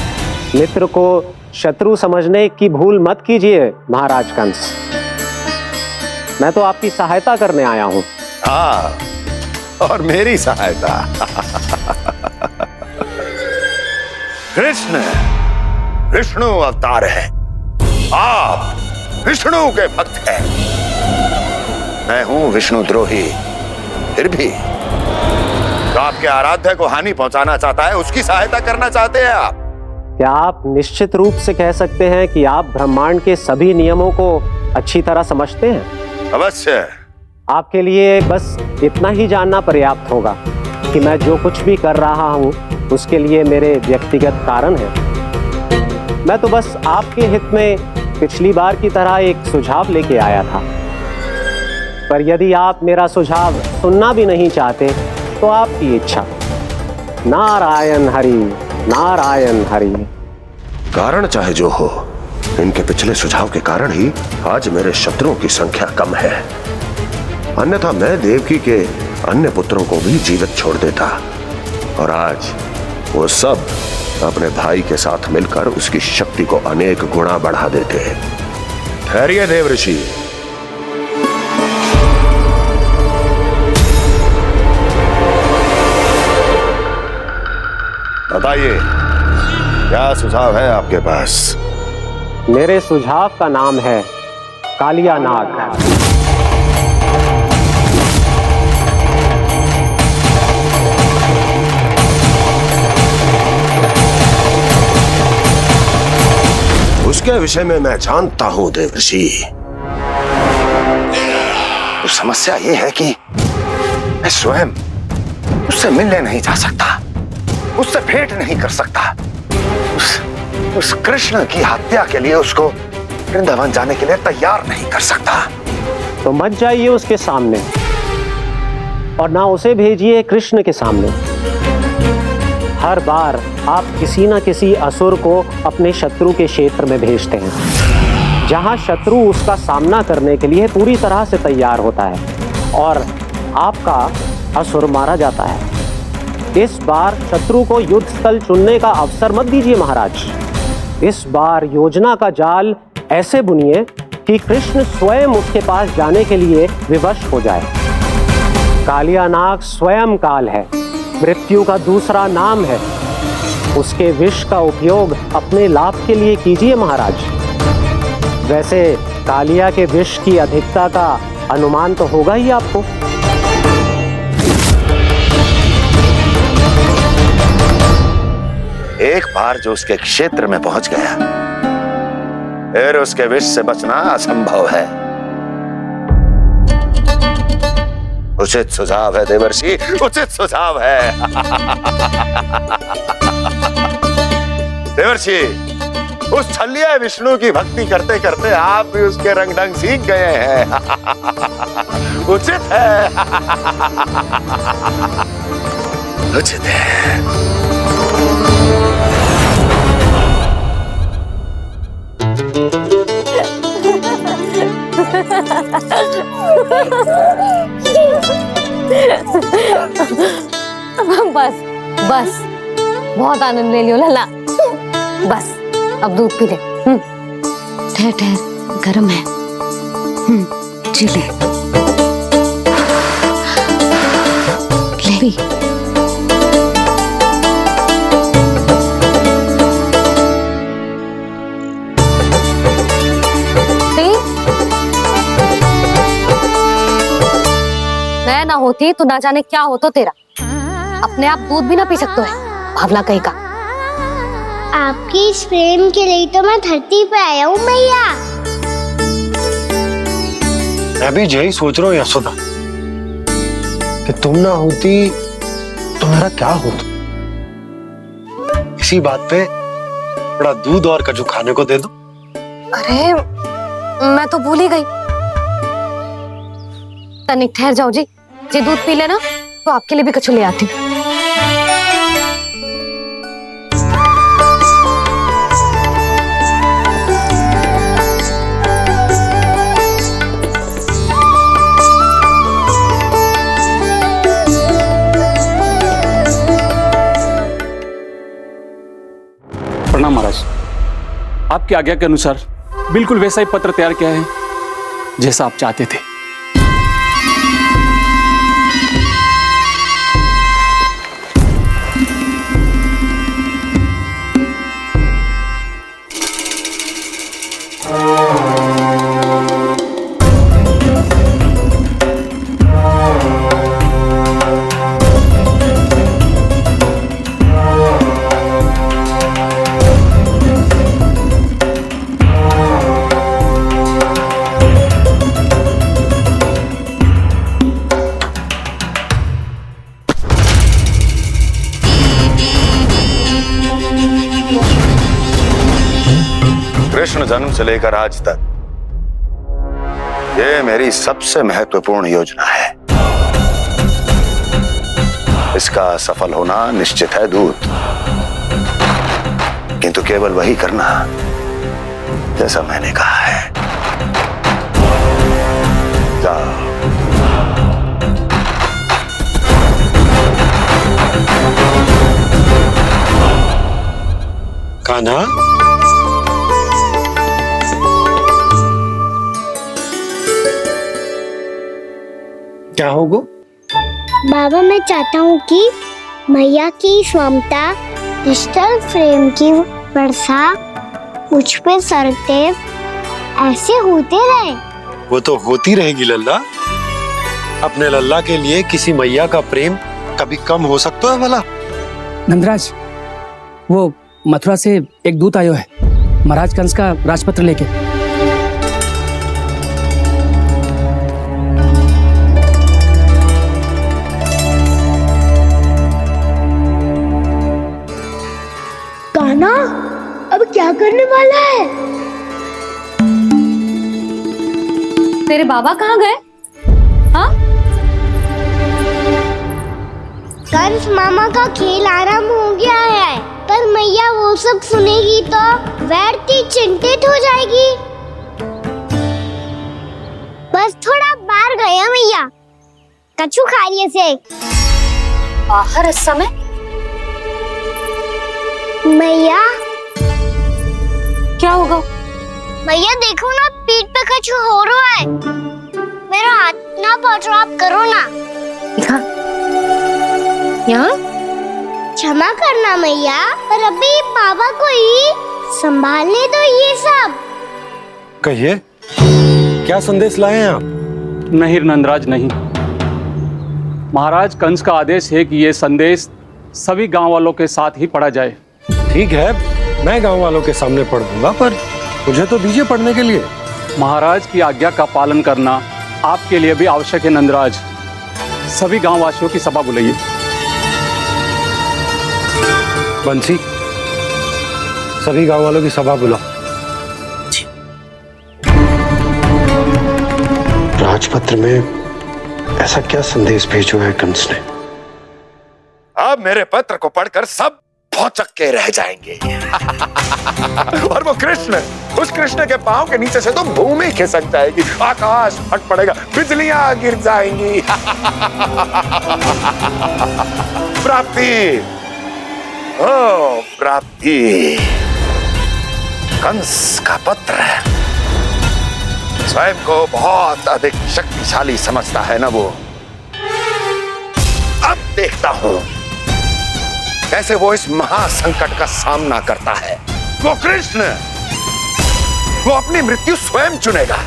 मित्र को शत्रु समझने की भूल मत कीजिए महाराज कंस। मैं तो आपकी सहायता करने आया हूं। हाँ, और मेरी सहायता। कृष्ण विष्णु अवतार है, आप विष्णु के भक्त हैं। मैं हूं विष्णु द्रोही, फिर भी तो आपके आराध्य को हानि पहुंचाना चाहता है, उसकी सहायता करना चाहते हैं आप। क्या आप निश्चित रूप से कह सकते हैं कि आप ब्रह्मांड के सभी नियमों को अच्छी तरह समझते हैं? अवश्य। आपके लिए बस इतना ही जानना पर्याप्त होगा कि मैं जो कुछ भी कर रहा हूं उसके लिए मेरे व्यक्तिगत कारण हैं। मैं तो बस आपके हित में पिछली बार की तरह एक सुझाव लेके आया था, पर यदि आप मेरा सुझाव सुनना भी नहीं चाहते तो आपकी इच्छा। नारायण हरि, नारायण हरि। कारण चाहे जो हो, इनके पिछले सुझाव के कारण ही आज मेरे शत्रुओं की संख्या कम है, अन्यथा मैं देवकी के अन्य पुत्रों को भी जीवित छोड़ देता, और आज वो सब अपने भाई के साथ मिलकर उसकी शक्ति को अनेक गुना बढ़ा देते। ठहरिए देव ऋषि, बताइए क्या सुझाव है आपके पास? मेरे सुझाव का नाम है कालिया नाग। उसके विषय में मैं जानता हूं देवर्षि। तो समस्या यह है कि मैं स्वयं उससे मिलने नहीं जा सकता, उससे भेंट नहीं कर सकता। उस कृष्ण की हत्या के लिए उसको वृंदावन जाने के लिए तैयार नहीं कर सकता। तो मत जाइए उसके सामने, और ना उसे भेजिए कृष्ण के सामने। हर बार आप किसी ना किसी असुर को अपने शत्रु के क्षेत्र में भेजते हैं, जहां शत्रु उसका सामना करने के लिए पूरी तरह से तैयार होता है और आपका असुर मारा जाता है। इस बार शत्रु को युद्ध स्थल चुनने का अवसर मत दीजिए महाराज। इस बार योजना का जाल ऐसे बुनिए कि कृष्ण स्वयं उसके पास जाने के लिए विवश हो जाए। कालिया नाग स्वयं काल है, मृत्यु का दूसरा नाम है। उसके विष का उपयोग अपने लाभ के लिए कीजिए महाराज। वैसे कालिया के विष की अधिकता का अनुमान तो होगा ही आपको। एक बार जो उसके क्षेत्र में पहुंच गया, फिर उसके विष से बचना असंभव है। उचित सुझाव है देवर्षि, उचित सुझाव है। देवर्षि, उस छलिया विष्णु की भक्ति करते करते आप भी उसके रंग ढंग सीख गए हैं। उचित है, उचित है। बस बस, बहुत आनंद ले लियो लला। बस अब दूध पी ले। ठहर ठहर, गर्म है। जी ले ले। मैं ना होती तो ना जाने क्या होता तेरा। अपने आप दूध भी ना पी सकते है, भावला कहीं का। आपकी इस प्रेम के लिए तो मैं धरती पे आया हूँ मैया। मैं भी यही सोच रहा हूँ यशोदा कि तुम ना होती तो मेरा क्या होता। इसी बात पे थोड़ा दूध और कजू खाने को दे दो। अरे मैं तो भूल ही गई। तनिक ठहर जाओ जी, दूध पी लेना तो आपके लिए भी कछु ले आती। प्रणाम महाराज। आपकी आज्ञा के अनुसार बिल्कुल वैसा ही पत्र तैयार किया है जैसा आप चाहते थे। कृष्ण जन्म से लेकर आज तक ये मेरी सबसे महत्वपूर्ण योजना है। इसका सफल होना निश्चित है दूत, किंतु केवल वही करना जैसा मैंने कहा है। जाओ। कान्हा, क्या होगा? बाबा मैं चाहता हूँ कि मैया की ममता क्रिस्टल फ्रेम की वर्षा मुझ पे सरते ऐसे होते रहे। वो तो होती रहेगी लल्ला। अपने लल्ला के लिए किसी मैया का प्रेम कभी कम हो सकता है भला? नंदराज, वो मथुरा से एक दूत आयो है महाराज कंस का राजपत्र लेके। कान्हा अब क्या करने वाला है? तेरे बाबा कहाँ गए? हाँ? कंस मामा का खेल आरंभ हो गया है, पर मैया वो सब सुनेगी तो व्यर्थ चिंतित हो जाएगी। बस थोड़ा बाहर गया मैया, कछु खा रही से। बाहर इस समय? मैया क्या होगा? मैया देखो ना, पीठ पे कछु हो रहा है। मेरा हाथ ना पकड़ो, आप करो ना। यहाँ? क्षमा करना मैया, पर अभी बाबा को ही संभालने दो ये सब। कहिए, क्या संदेश लाए हैं आप? नहीं नंदराज नहीं। महाराज कंस का आदेश है कि ये संदेश सभी गांव वालों के साथ ही पढ़ा जाए। ठीक है, मैं गांव वालों के सामने पढ़ दूंगा, पर मुझे तो दीजिए पढ़ने के लिए। महाराज की आज्ञा का पालन करना आपके लिए भी आवश्यक है नंदराज। सभी गांव वासियों की सभा बुलाइए। बंसी, सभी गांव वालों की सभा बुलाओ। राजपत्र में ऐसा क्या संदेश भेजो है कंस ने? अब मेरे पत्र को पढ़कर सब भौचक के रह जाएंगे। और वो कृष्ण, उस कृष्ण के पांव के नीचे से तो भूमि खिसक जाएगी, आकाश फट पड़ेगा, बिजलियां गिर जाएंगी। प्राप्ति, ओ प्राप्ति, कंस का पत्र। स्वयं को बहुत अधिक शक्तिशाली समझता है ना वो। अब देखता हूं कैसे वो इस महासंकट का सामना करता है। वो कृष्ण, वो अपनी मृत्यु स्वयं चुनेगा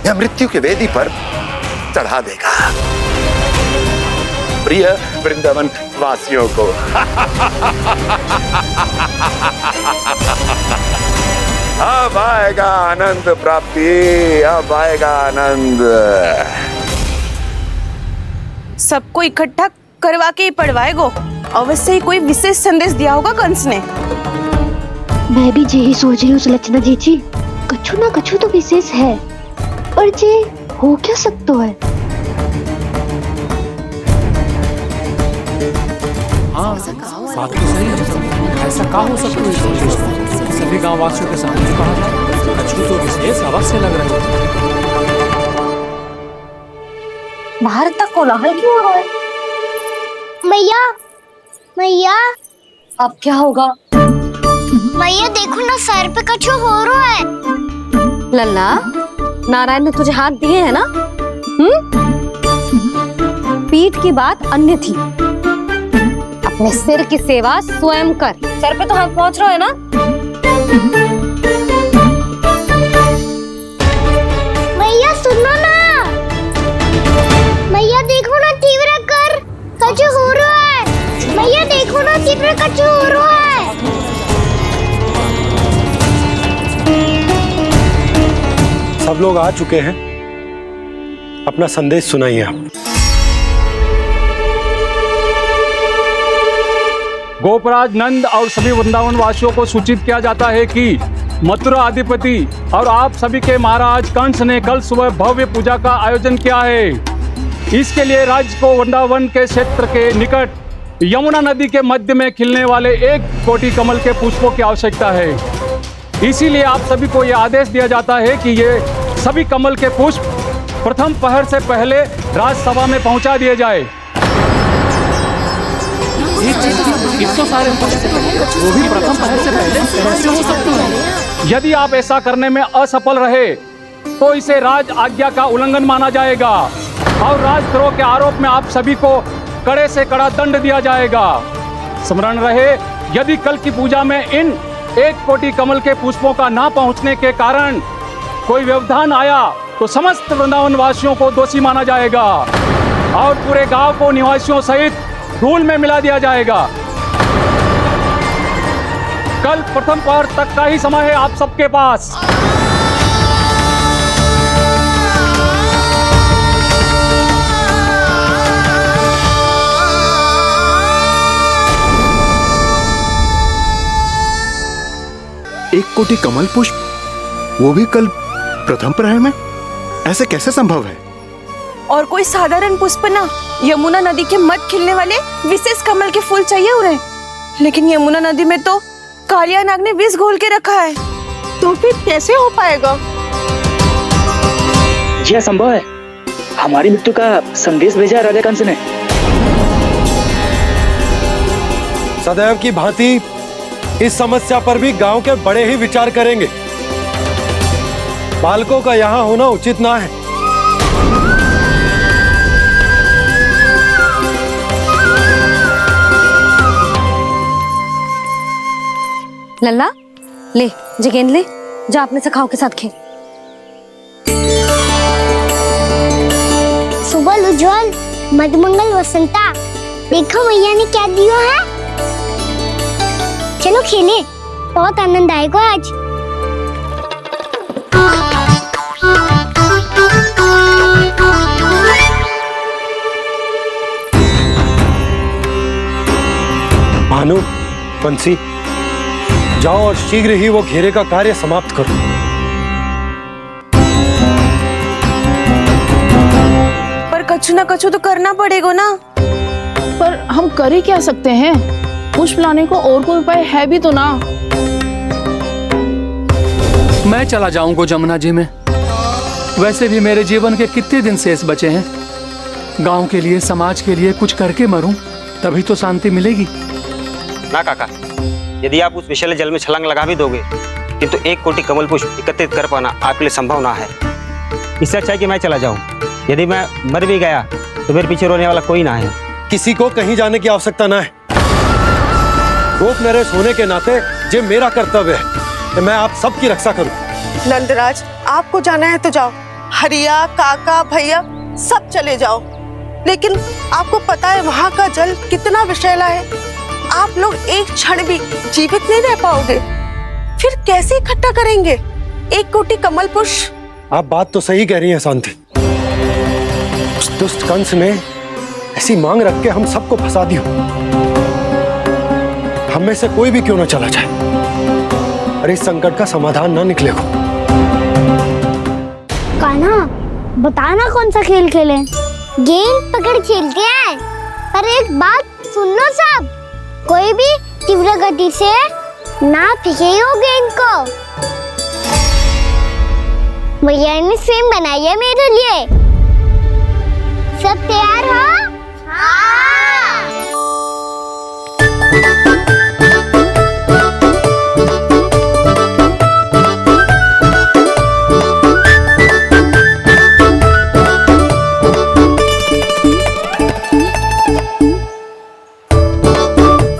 या मृत्यु की वेदी पर चढ़ा देगा। प्रिय वृंदावन वासियों को। अब आएगा आनंद प्राप्ति, अब आएगा आनंद। सबको इकट्ठा करवा के ही पढ़वाएगो। अवश्य ही कोई विशेष संदेश दिया होगा कंस ने। मैं भी यही सोच रही हूँ सुलक्षणा जी, कछु ना कछु तो विशेष है, पर जे हो क्या सकता है? हाँ, बात तो सही है। ऐसा कहा हो सकता है सभी गांव वासियों के सामने कहा जाए, कछु तो विशेष अवश्य लग रहा है। बाहर इतना कोलाहल क्यों हो रहा है? मैया, मैया, अब क्या होगा? मैया देखो ना, सर पे कछु हो रहा है। लल्ला, नारायण ने तुझे हाथ दिए हैं ना? पीठ की बात अन्य थी, अपने सिर की सेवा स्वयं कर। सर पे तो हाथ पहुंच रहा है ना? मैया सुनो ना, मैया देखो ना, तीव्र कर कछु हो रहा है। मैया देखो ना, तीव्र कछु हो रहा है। सब लोग आ चुके हैं, अपना संदेश सुनाइए आप। गोपराज नंद और सभी वृंदावन वासियों को सूचित किया जाता है कि मथुरा अधिपति और आप सभी के महाराज कंस ने कल सुबह भव्य पूजा का आयोजन किया है। इसके लिए राज्य को वृंदावन के क्षेत्र के निकट यमुना नदी के मध्य में खिलने वाले 1 कोटि कमल के पुष्पों की आवश्यकता है। इसीलिए आप सभी को यह आदेश दिया जाता है कि ये सभी कमल के पुष्प प्रथम पहर से पहले राजसभा में पहुंचा दिए जाए। सारे वो भी प्रथम पहर से पहले कैसे हो सकते हैं? यदि आप ऐसा करने में असफल रहे तो इसे राज आज्ञा का उल्लंघन माना जाएगा और राजद्रोह के आरोप में आप सभी को कड़े से कड़ा दंड दिया जाएगा। स्मरण रहे, यदि कल की पूजा में इन 1 कोटि कमल के पुष्पों का ना पहुंचने के कारण कोई व्यवधान आया तो समस्त वृंदावन वासियों को दोषी माना जाएगा और पूरे गांव को निवासियों सहित धूल में मिला दिया जाएगा। कल प्रथम पहर तक का ही समय है आप सबके पास। एक कोटि कमल पुष्प, वो भी कल प्रथम प्रहर में? ऐसे कैसे संभव है? और कोई साधारण पुष्प ना, यमुना नदी के मध्य खिलने वाले विशेष कमल के फूल चाहिए उन्हें। लेकिन यमुना नदी में तो कालिया नाग ने विष घोल के रखा है, तो फिर कैसे हो पाएगा? यह संभव है। हमारी मृत्यु का संदेश भेजा राजा कंस ने। सदैव की भांति इस समस्या पर भी गांव के बड़े ही विचार करेंगे। बालकों का यहाँ होना उचित ना है। लल्ला, ले जे गेंद ले, जा अपने सखाओं के साथ खेल। सुबह उज्जवल, मधुमंगल वसंता, देखो मैया ने क्या दिया है। चलो खेलें, बहुत आनंद आएगा आज। भानु, बंसी, जाओ और शीघ्र ही वो घेरे का कार्य समाप्त करो। पर कछु ना कछु तो करना पड़ेगा ना। पर हम कर ही क्या सकते हैं? पुष्प लाने को और कोई उपाय है भी तो ना। मैं चला जाऊंगा जमुना जी में। वैसे भी मेरे जीवन के कितने दिन शेष बचे हैं। गांव के लिए, समाज के लिए कुछ करके मरूं, तभी तो शांति मिलेगी। ना काका, यदि आप उस विषैले जल में छलांग लगा भी दोगे, किंतु 1 कोटि कमल पुष्प एकत्रित कर पाना आपके लिए संभव ना है। इससे अच्छा है कि मैं चला जाऊं। यदि मैं मर भी गया तो मेरे पीछे रोने वाला कोई ना है। किसी को कहीं जाने की आवश्यकता ना है। गोप नरेश होने के नाते ये मेरा कर्तव्य है कि मैं आप सबकी रक्षा करूं। नंदराज, आपको जाना है तो जाओ। हरिया, काका, भैया सब चले जाओ। लेकिन आपको पता है वहाँ का जल कितना विषैला है। आप लोग एक क्षण भी जीवित नहीं रह पाओगे। फिर कैसे इकट्ठा करेंगे 1 कोटि कमल पुष्प? आप बात तो सही कह रही हैं शांति। उस दुष्ट कंस ने ऐसी मांग रख के हम सबको फंसा दिया। हम में से कोई भी क्यों ना चला जाए और इस संकट का समाधान ना निकले को। कान्हा, बताना कौन सा खेल खेलें? गेंद पकड़ खेलते हैं। पर एक बात सुन लो सब, कोई भी तीव्र गति से ना फेंकेगा गेंद को। भैया ने स्वयं बनाई है मेरे लिए। सब तैयार हो? हाँ।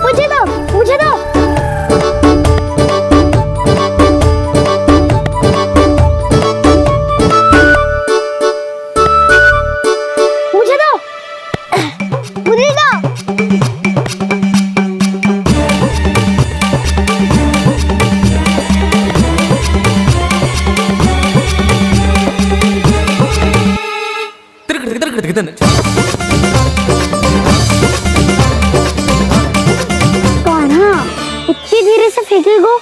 मुझे दो। कान्हा, इतनी धीरे से फेंकेगो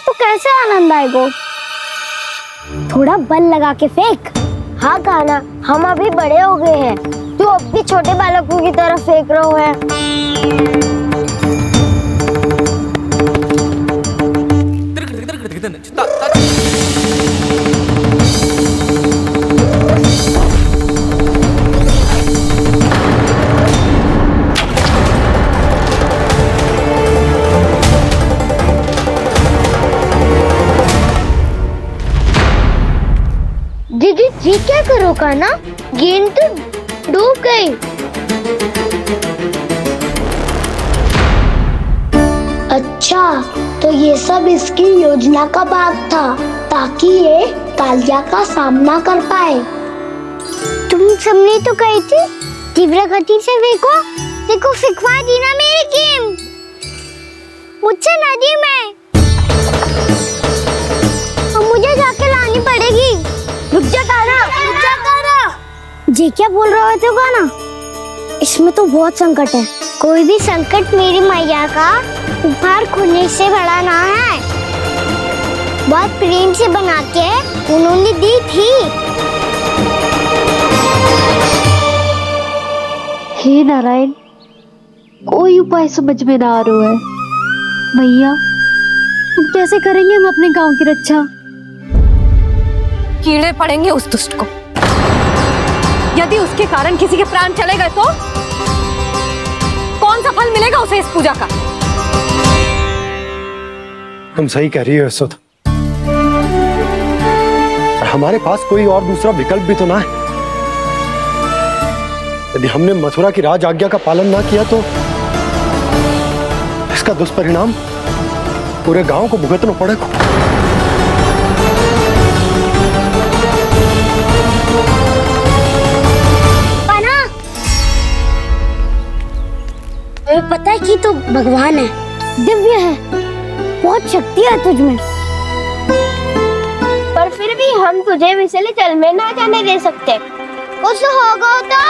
तो कैसे आनंद आएगो? थोड़ा बल लगा के फेंक। हाँ कान्हा, हम अभी बड़े हो गए हैं, तू अब भी छोटे बालकों की तरह फेंक रहे है। दीदी जी क्या करो कान्हा, गेंद तो डूब गई। अच्छा, तो ये सब इसकी योजना का भाग था ताकि ये कालिया का सामना कर पाए। तुम सबने तो कही थी तीव्र गति से फेंको। देखो सिखवा दी ना मेरी गेम। मुझसे नदी में अब मुझे जाके लानी पड़ेगी। रुक जा कान्हा, रुक जा कान्हा। जी क्या बोल रहे थे कान्हा? इसमें तो बहुत संकट है। कोई भी संकट मेरी मैया का उपहार खोने से बड़ा ना है। बहुत प्रेम से बना के उन्होंने दी थी। हे नारायण, कोई उपाय समझ में ना आ रहा है। भैया, हम कैसे करेंगे हम अपने गांव की रक्षा? कीड़े पड़ेंगे उस दुष्ट को। यदि उसके कारण किसी के प्राण चले गए तो कौन सा फल मिलेगा उसे इस पूजा का? तुम सही कह रही हो यशोदा। हमारे पास कोई और दूसरा विकल्प भी तो ना है। यदि हमने मथुरा की राज आज्ञा का पालन ना किया तो इसका दुष्परिणाम पूरे गांव को भुगतना पड़ेगा। पता है कि तू भगवान है, दिव्य है, बहुत शक्ति है तुझ में। पर फिर भी हम तुझे विषैले जल में ना जाने दे सकते। कुछ होगा तो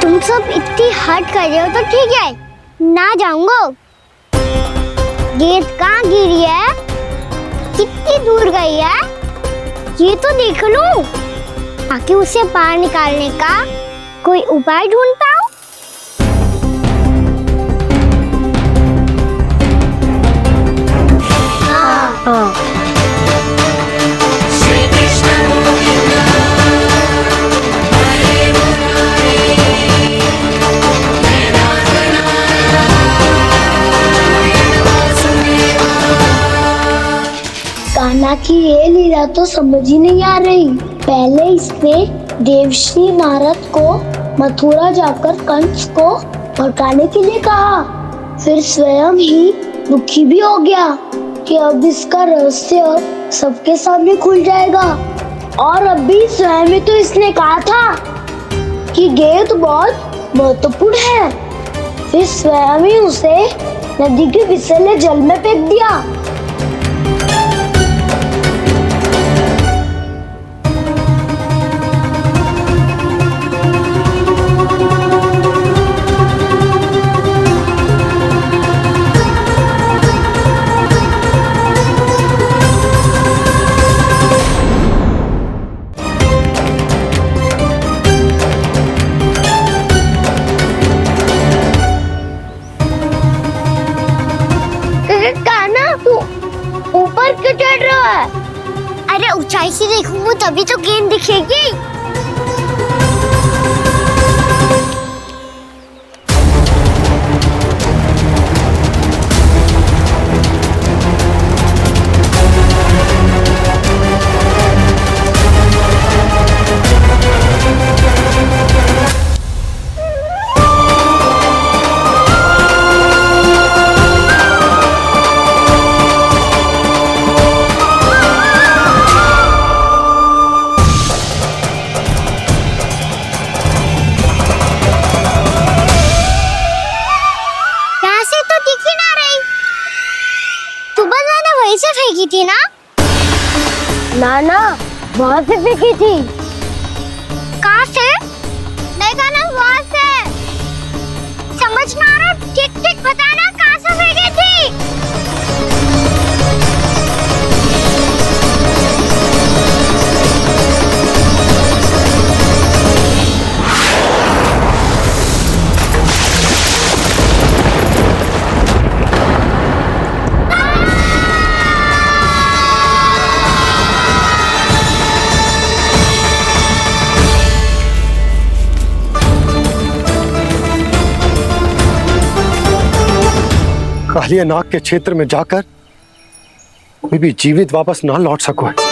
तुम सब इतनी हट कर रहे हो तो ठीक है, ना जाऊंगा। गेंद कहाँ गिरी है, कितनी दूर गई है, ये तो देख लूं, ताकि उसे बाहर निकालने का कोई उपाय ढूंढता हूँ। कान्हा की ये लीला तो समझ ही नहीं आ रही। पहले इसने देवश्री नारद को मथुरा जाकर कंस को भड़काने के लिए कहा, फिर स्वयं ही दुखी भी हो गया कि अब इसका रहस्य सबके सामने खुल जाएगा। और अभी स्वयं ही तो इसने कहा था कि गेंद बहुत महत्वपूर्ण है, फिर स्वयं ही उसे नदी के विषैले जल में फेंक दिया। ऊपर क्यों चढ़ रहा है? अरे ऊंचाई से देखूंगा तभी तो गेंद दिखेगी। फेंकी थी ना? ना वहाँ से फेंकी थी। कहाँ से? देखा ना वहाँ से। समझ ना आ रहा, ठीक बताना कहाँ से फेंकी थी? कालिया नाग के क्षेत्र में जाकर कोई भी जीवित वापस ना लौट सको है।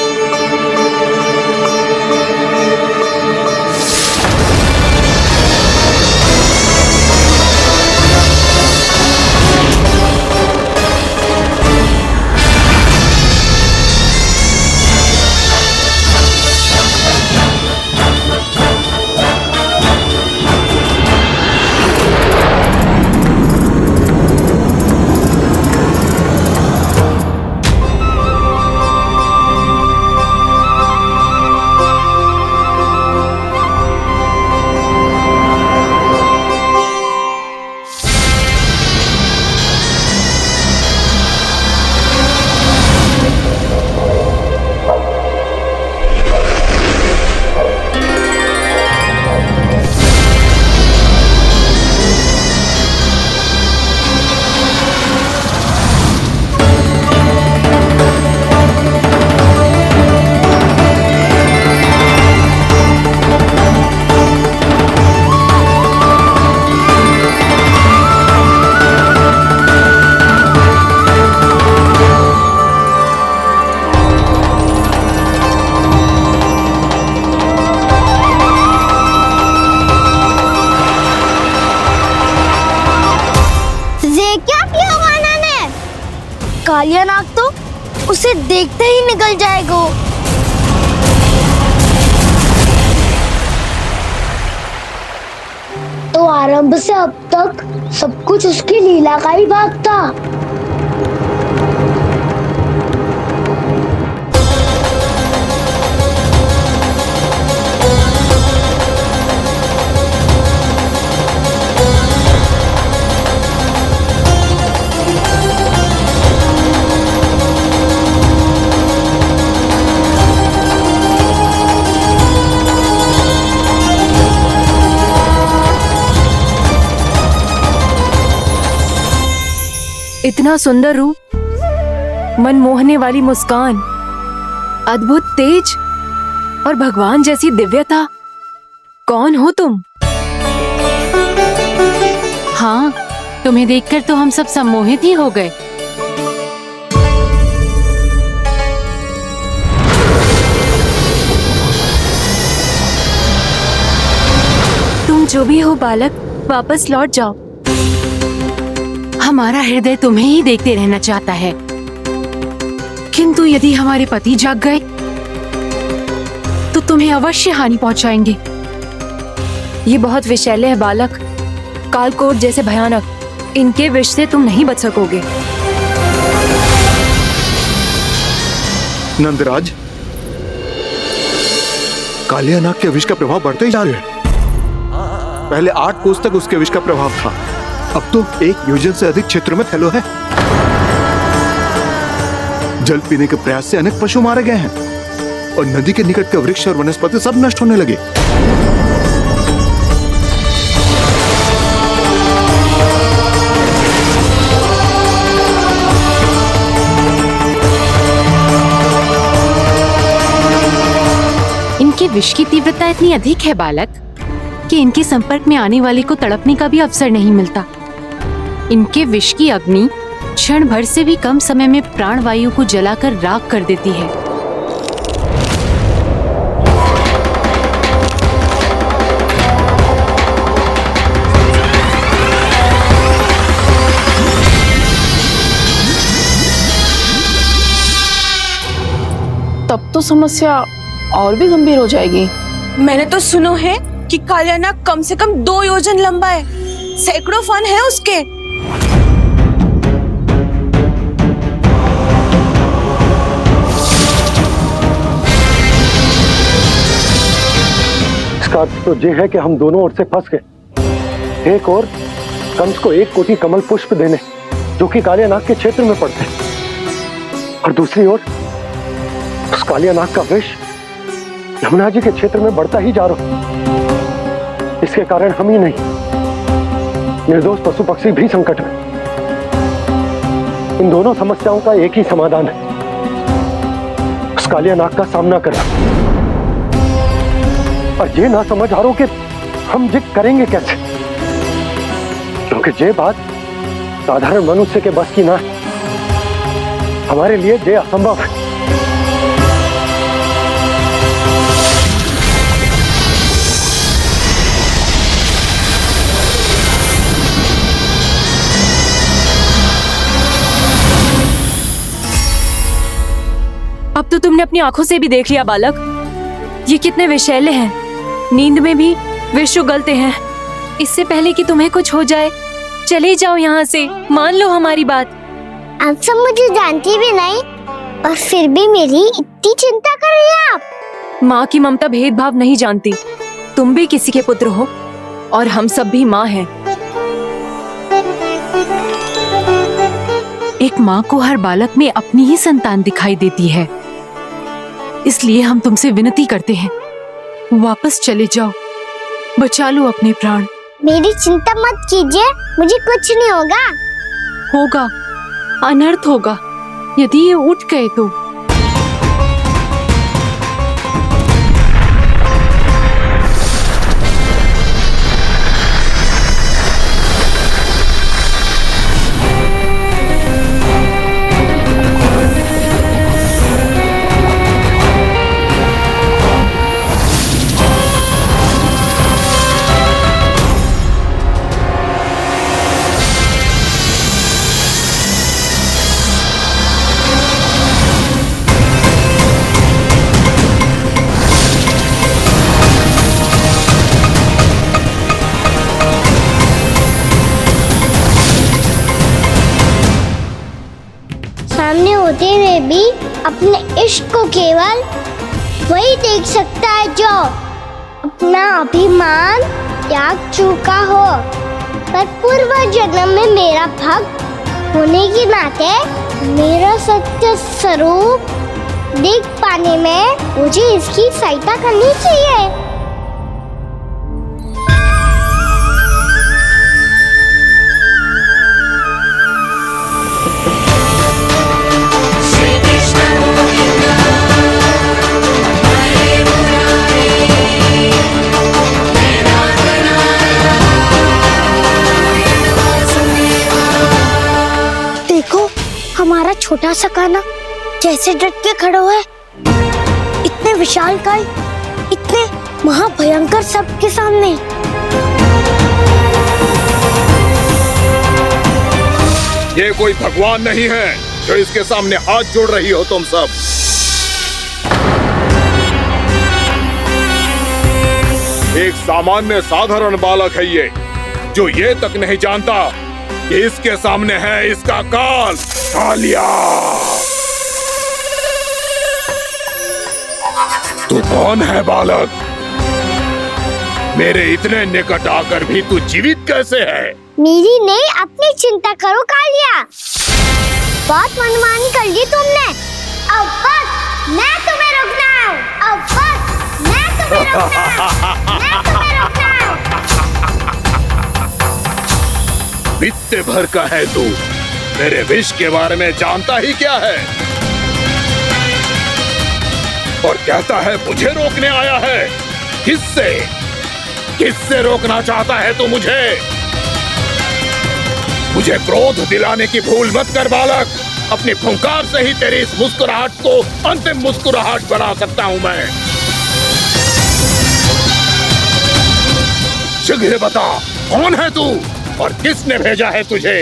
कालिया नाग तो उसे देखते ही निकल जाएगा। तो आरंभ से अब तक सब कुछ उसकी लीला का ही भाग था। इतना सुंदर रूप, मन मोहने वाली मुस्कान, अद्भुत तेज और भगवान जैसी दिव्यता। कौन हो तुम? हाँ, तुम्हें देखकर तो हम सब सम्मोहित ही हो गए। तुम जो भी हो बालक, वापस लौट जाओ। हमारा हृदय तुम्हें ही देखते रहना चाहता है, किंतु यदि हमारे पति जाग गए तुम्हें अवश्य हानि पहुंचाएंगे। ये बहुत विषैले है बालक, कालकोट जैसे भयानक, इनके विष से तुम नहीं बच सकोगे। नंदराज, कालिया नाग के विष का प्रभाव बढ़ते ही जा रहा है। पहले 8 कोस तक उसके विष का प्रभाव था, अब तो 1 योजन से अधिक क्षेत्र में फैलो है। जल पीने के प्रयास से अनेक पशु मारे गए हैं और नदी के निकट के वृक्ष और वनस्पति सब नष्ट होने लगे। इनके विष की तीव्रता इतनी अधिक है बालक कि इनके संपर्क में आने वाले को तड़पने का भी अवसर नहीं मिलता। इनके विष की अग्नि क्षण भर से भी कम समय में प्राणवायु को जलाकर राख कर देती है। तब तो समस्या और भी गंभीर हो जाएगी। मैंने तो सुनो है कि कालिया नाग कम से कम 2 योजन लंबा है, सैकड़ों फन है उसके। इसका अर्थ तो ये है कि हम दोनों ओर से फंस गए। एक और कंस को 1 कोटि कमल पुष्प देने जो कि कालिया नाग के क्षेत्र में पड़ते हैं, और दूसरी ओर उस कालिया नाग का विष यमुना जी के क्षेत्र में बढ़ता ही जा रहा। इसके कारण हम ही नहीं, निर्दोष पशु पक्षी भी संकट में। इन दोनों समस्याओं का एक ही समाधान है, उस कालिया नाग का सामना करना। और ये ना समझ आ रहा कि हम ये करेंगे कैसे, क्योंकि ये बात साधारण मनुष्य के बस की ना है। हमारे लिए ये असंभव है। अब तो तुमने अपनी आंखों से भी देख लिया बालक, ये कितने विषैले हैं, नींद में भी विष उगलते हैं। इससे पहले कि तुम्हें कुछ हो जाए, चले जाओ यहाँ से, मान लो हमारी बात। आप सब मुझे जानती भी नहीं और फिर भी मेरी इतनी चिंता कर रही हैं आप। माँ की ममता भेदभाव नहीं जानती। तुम भी किसी के पुत्र हो और हम सब भी माँ हैं। एक माँ को हर बालक में अपनी ही संतान दिखाई देती है, इसलिए हम तुमसे विनती करते हैं, वापस चले जाओ, बचा लो अपने प्राण। मेरी चिंता मत कीजिए, मुझे कुछ नहीं होगा। होगा, अनर्थ होगा यदि ये उठ गए तो। सामने होते हुए भी अपने इश्क को केवल वही देख सकता है जो अपना अभिमान त्याग चुका हो। पर पूर्व जन्म में मेरा भक्त होने के नाते मेरा सत्य स्वरूप देख पाने में मुझे इसकी सहायता करनी चाहिए। हमारा छोटा सा कान्हा जैसे डट के खड़ा है, इतने विशालकाय, इतने महाभयंकर सबके सामने। ये कोई भगवान नहीं है जो इसके सामने हाथ जोड़ रही हो तुम सब। एक सामान्य साधारण बालक है ये, जो ये तक नहीं जानता कि इसके सामने है इसका काल, कालिया। तू कौन है बालक? मेरे इतने निकट आकर भी तू जीवित कैसे है? मेरी नहीं, अपनी चिंता करो कालिया। बहुत मनमानी कर ली तुमने। अब बस, मैं तुम्हें रोकना हूँ। अब बस, मैं तुम्हें रोकना हूँ। मैं तुम्हें रोकना हूँ। बित्ते भर का है तू, मेरे विष के बारे में जानता ही क्या है? और कहता है मुझे रोकने आया है। किससे? किससे रोकना चाहता है तू मुझे? मुझे क्रोध दिलाने की भूल मत कर बालक। अपनी फुंकार से ही तेरी इस मुस्कुराहट को अंतिम मुस्कुराहट बना सकता हूं मैं। शीघ्र बता, कौन है तू और किसने भेजा है तुझे?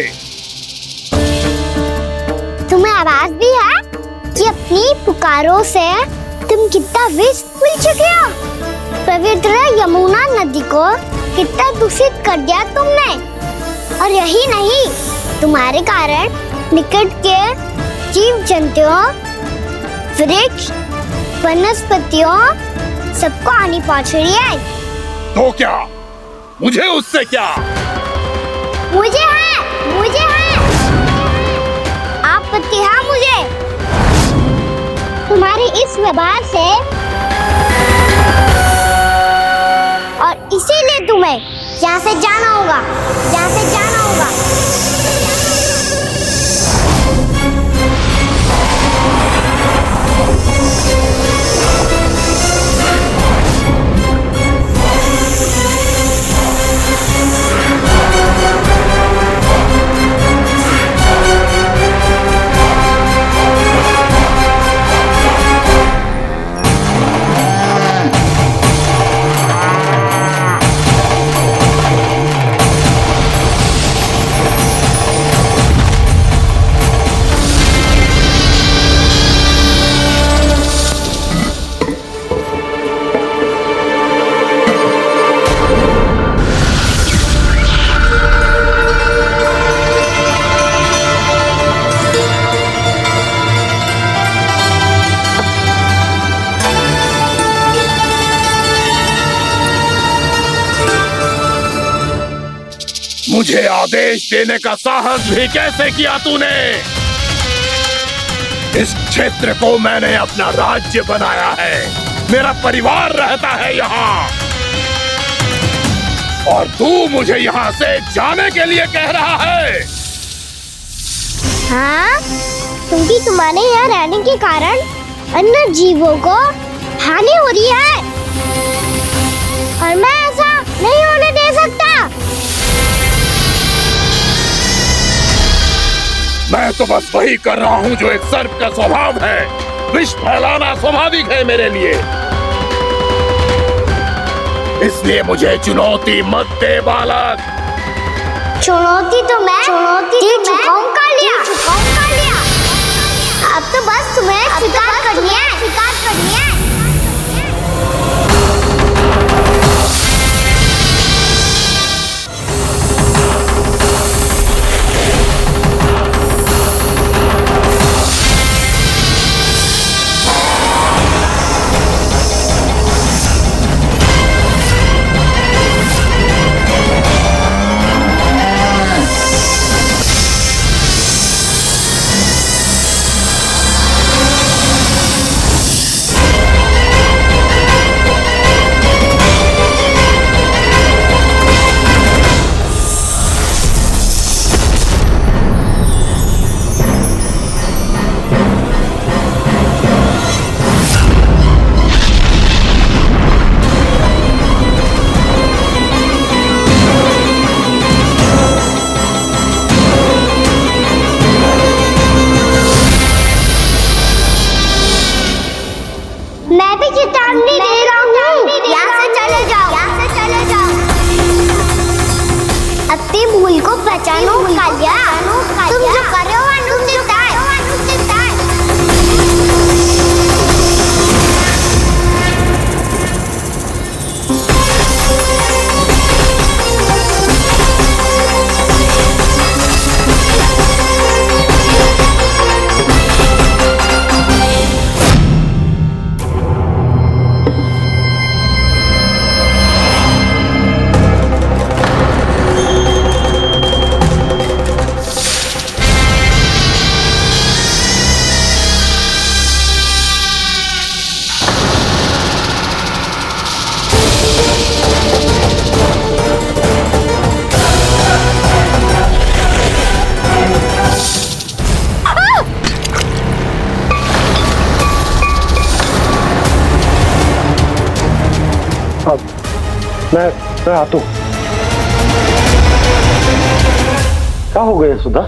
तुम्हें आवाज भी है कि अपनी पुकारों से तुम कितना विष भूल चुके हो। पवित्र यमुना नदी को कितना दूषित कर दिया तुमने। और यही नहीं, तुम्हारे कारण निकट के जीव जंतुओं, वृक्ष, वनस्पतियों सबको हानि पहुंच रही है। तो क्या? मुझे उससे क्या? मुझे है। आपत्ति है मुझे तुम्हारे इस व्यवहार से, और इसीलिए तुम्हें यहाँ से जाना होगा। मुझे आदेश देने का साहस भी कैसे किया तूने? इस क्षेत्र को मैंने अपना राज्य बनाया है, मेरा परिवार रहता है यहाँ, और तू मुझे यहाँ से जाने के लिए कह रहा है? हाँ, क्योंकि तुम्हारे यहाँ रहने के कारण अन्य जीवों को हानि हो रही है, और मैं ऐसा नहीं होने दे सकता। मैं तो बस वही कर रहा हूँ जो एक सर्प का स्वभाव है। विष फैलाना स्वाभाविक है मेरे लिए, इसलिए मुझे चुनौती मत दे बालक। चुनौती तो मैं चुकाऊं कालिया। अब तो बस तुम्हें स्वीकार करनी है। अपनी भूल को पहचानो कालिया। तुम जो कर रहे हो अनुचित है। मैं आता हूँ। क्या हो गया सुधा?